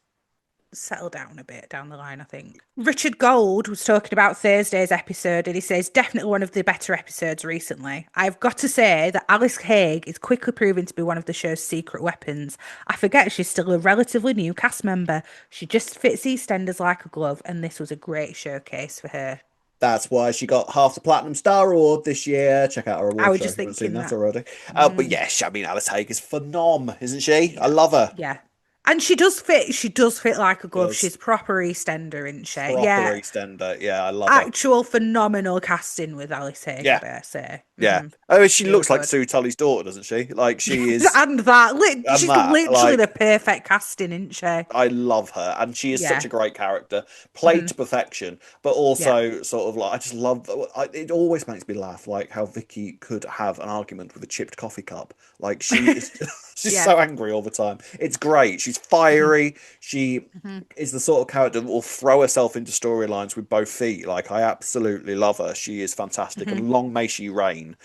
S1: settle down a bit down the line, I think. Richard Gold was talking about Thursday's episode and he says, definitely one of the better episodes recently. I've got to say that Alice Haig is quickly proving to be one of the show's secret weapons. I forget she's still a relatively new cast member. She just fits EastEnders like a glove, and this was a great showcase for her.
S2: That's why she got half the Platinum Star Award this year. Check out our
S1: I
S2: award
S1: was
S2: show
S1: just
S2: if you haven't seen
S1: thinking
S2: that
S1: that.
S2: already. But
S1: Mm,
S2: yeah, I mean, Alice Haig is phenom, isn't she? I
S1: yeah,
S2: love her.
S1: yeah. And she does fit like a glove.
S2: Does
S1: She's proper EastEnder, isn't she?
S2: proper
S1: Yeah,
S2: EastEnder. Yeah, I love her.
S1: actual phenomenal casting with Alice Haig, I
S2: Yeah,
S1: dare say.
S2: yeah. I mean, she
S1: Really
S2: looks like
S1: good.
S2: Sue Tully's daughter, doesn't she? Like she is,
S1: And that,
S2: and
S1: she's
S2: that,
S1: literally the
S2: like.
S1: perfect casting, isn't she?
S2: I love her, and she is such
S1: Yeah.
S2: a great character, played
S1: Hmm.
S2: to perfection, but
S1: Yeah.
S2: also sort of like I just love. It always makes me laugh, like how Vicky could have an argument with a chipped coffee cup. Like she is, she's
S1: Yeah.
S2: so angry all the time. It's great. She's
S1: Hmm.
S2: fiery. She
S1: Hmm.
S2: is the sort of character that will throw herself into storylines with both feet. Like I absolutely love her. She is fantastic,
S1: Hmm.
S2: and long may she reign.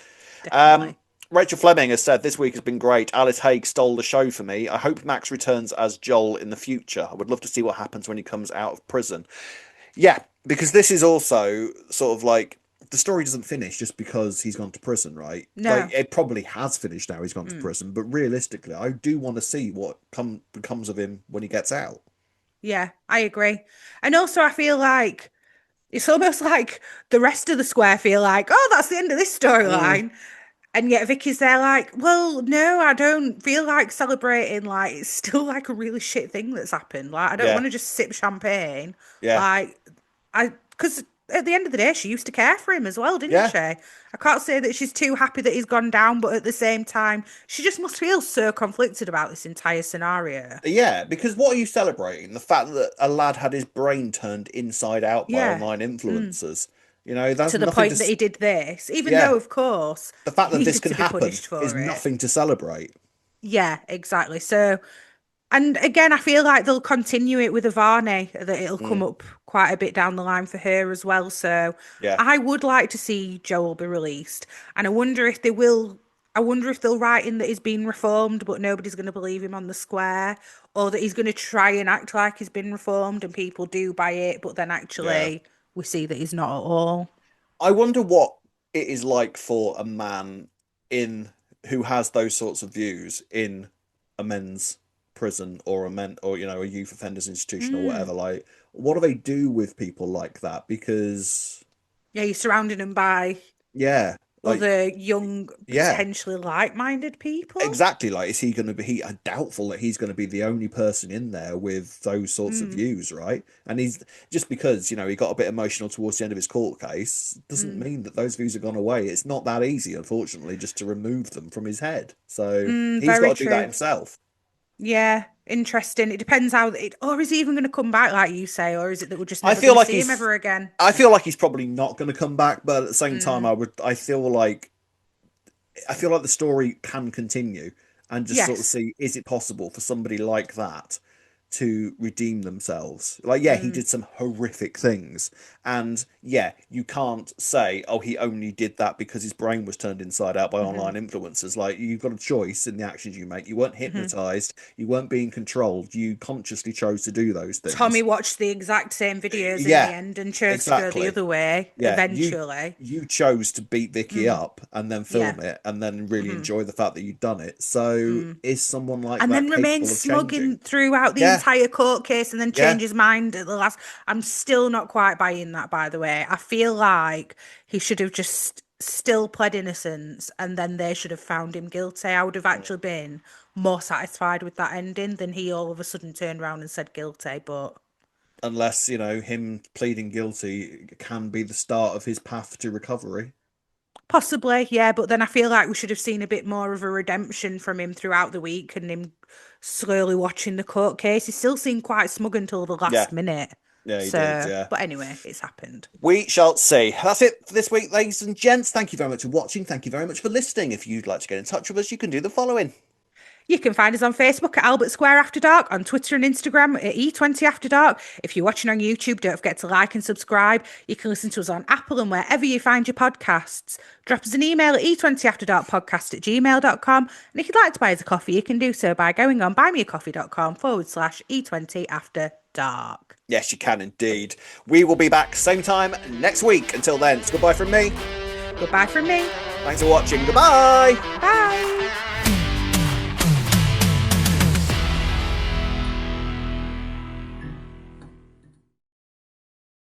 S2: Um,
S1: Definitely.
S2: Rachel Fleming has said this week has been great. Alice Haig stole the show for me. I hope Max returns as Joel in the future. I would love to see what happens when he comes out of prison. Yeah, because this is also sort of like the story doesn't finish just because he's gone to prison, right? Like
S1: No.
S2: it probably has finished now he's gone to
S1: Mm.
S2: prison, but realistically, I do want to see what becomes of him when he gets out.
S1: Yeah, I agree. And also, I feel like it's almost like the rest of the square feel like, oh, that's the end of this
S2: Mm,
S1: storyline. And yet Vicky's there like, well, no, I don't feel like celebrating. Like, it's still like a really shit thing that's happened. Like, I don't
S2: yeah,
S1: want to just sip champagne.
S2: yeah,
S1: Like, because at the end of the day, she used to care for him as well, didn't
S2: yeah.
S1: she? I can't say that she's too happy that he's gone down, but at the same time, she just must feel so conflicted about this entire scenario.
S2: Yeah, because what are you celebrating? The fact that a lad had his brain turned inside out by
S1: Yeah.
S2: online
S1: Mm.
S2: influencers. That's
S1: To the
S2: nothing
S1: point
S2: to.
S1: that he did this, even though,
S2: Yeah,
S1: of course,
S2: the fact
S1: he
S2: that this
S1: needed
S2: can
S1: to be
S2: happen
S1: punished
S2: is
S1: for it.
S2: nothing to celebrate.
S1: Yeah, exactly. So, and again, I feel like they'll continue it with Varney, that it'll come
S2: Mm,
S1: up quite a bit down the line for her as well. So
S2: yeah,
S1: I would like to see Joel be released. And I wonder if they will, I wonder if they'll write in that he's been reformed, but nobody's going to believe him on the square, or that he's going to try and act like he's been reformed and people do buy it, but then
S2: yeah.
S1: actually we see that he's not at all.
S2: I wonder what it is like for a man in who has those sorts of views in a men's prison or a men or a youth offenders institution or
S1: Mm.
S2: whatever. Like, what do they do with people like that? Because
S1: Yeah, you're surrounding him by
S2: yeah, like
S1: other young,
S2: yeah.
S1: potentially like-minded people.
S2: Exactly, like is he going to be? Doubtful that he's going to be the only person in there with those sorts of
S1: Mm.
S2: views, right? And he's just because he got a bit emotional towards the end of his court case doesn't
S1: Mm.
S2: mean that those views have gone away. It's not that easy, unfortunately, just to remove them from his head. So
S1: Mm,
S2: he's
S1: very
S2: got to do that
S1: true.
S2: himself.
S1: Yeah, interesting. It depends or is he even going to come back, like you say, or is it that we're just
S2: I
S1: never
S2: feel
S1: going to
S2: like
S1: see him
S2: he's,
S1: ever again?
S2: I feel like he's probably not going to come back, but at the same time,
S1: Mm.
S2: I feel like the story can continue and just sort of
S1: Yes.
S2: see is it possible for somebody like that to redeem themselves. Like, yeah, he
S1: Mm.
S2: did some horrific things. And yeah, you can't say, oh, he only did that because his brain was turned inside out by
S1: Hmm.
S2: online influencers. Like, you've got a choice in the actions you make. You weren't
S1: Hmm.
S2: hypnotized, you weren't being controlled. You consciously chose to do those
S1: Tommy
S2: things.
S1: watched the exact same videos in the
S2: Yeah,
S1: end and chose to go the
S2: exactly.
S1: other way
S2: Yeah,
S1: eventually.
S2: you chose to beat Vicky
S1: Mm.
S2: up and then
S1: Yeah.
S2: film it and then really
S1: Hmm.
S2: enjoy the fact that you'd done it. So
S1: Mm.
S2: is someone like
S1: And
S2: that
S1: then remain
S2: capable of
S1: smug
S2: changing?
S1: in throughout the
S2: Yeah,
S1: entire court case and then
S2: yeah.
S1: change his mind at the last. I'm still not quite buying that, by the way. I feel like he should have just still pled innocence and then they should have found him guilty. I would have actually been more satisfied with that ending than he all of a sudden turned around and said guilty. But
S2: unless, him pleading guilty can be the start of his path to recovery.
S1: Possibly, yeah, but then I feel like we should have seen a bit more of a redemption from him throughout the week and him slowly watching the court case. He still seemed quite smug until the
S2: Yeah,
S1: last minute.
S2: yeah, he did,
S1: So,
S2: yeah.
S1: but anyway, it's happened.
S2: We shall see. That's it for this week, ladies and gents. Thank you very much for watching. Thank you very much for listening. If you'd like to get in touch with us, you can do the following.
S1: You can find us on Facebook at Albert Square After Dark, on Twitter and Instagram at E20 After Dark. If you're watching on YouTube, don't forget to like and subscribe. You can listen to us on Apple and wherever you find your podcasts. Drop us an email at e20afterdarkpodcast@gmail.com. And if you'd like to buy us a coffee, you can do so by going on buymeacoffee.com/E20 After Dark.
S2: Yes, you can indeed. We will be back same time next week. Until then, it's goodbye from me.
S1: Goodbye from me.
S2: Thanks for watching. Goodbye.
S1: Bye.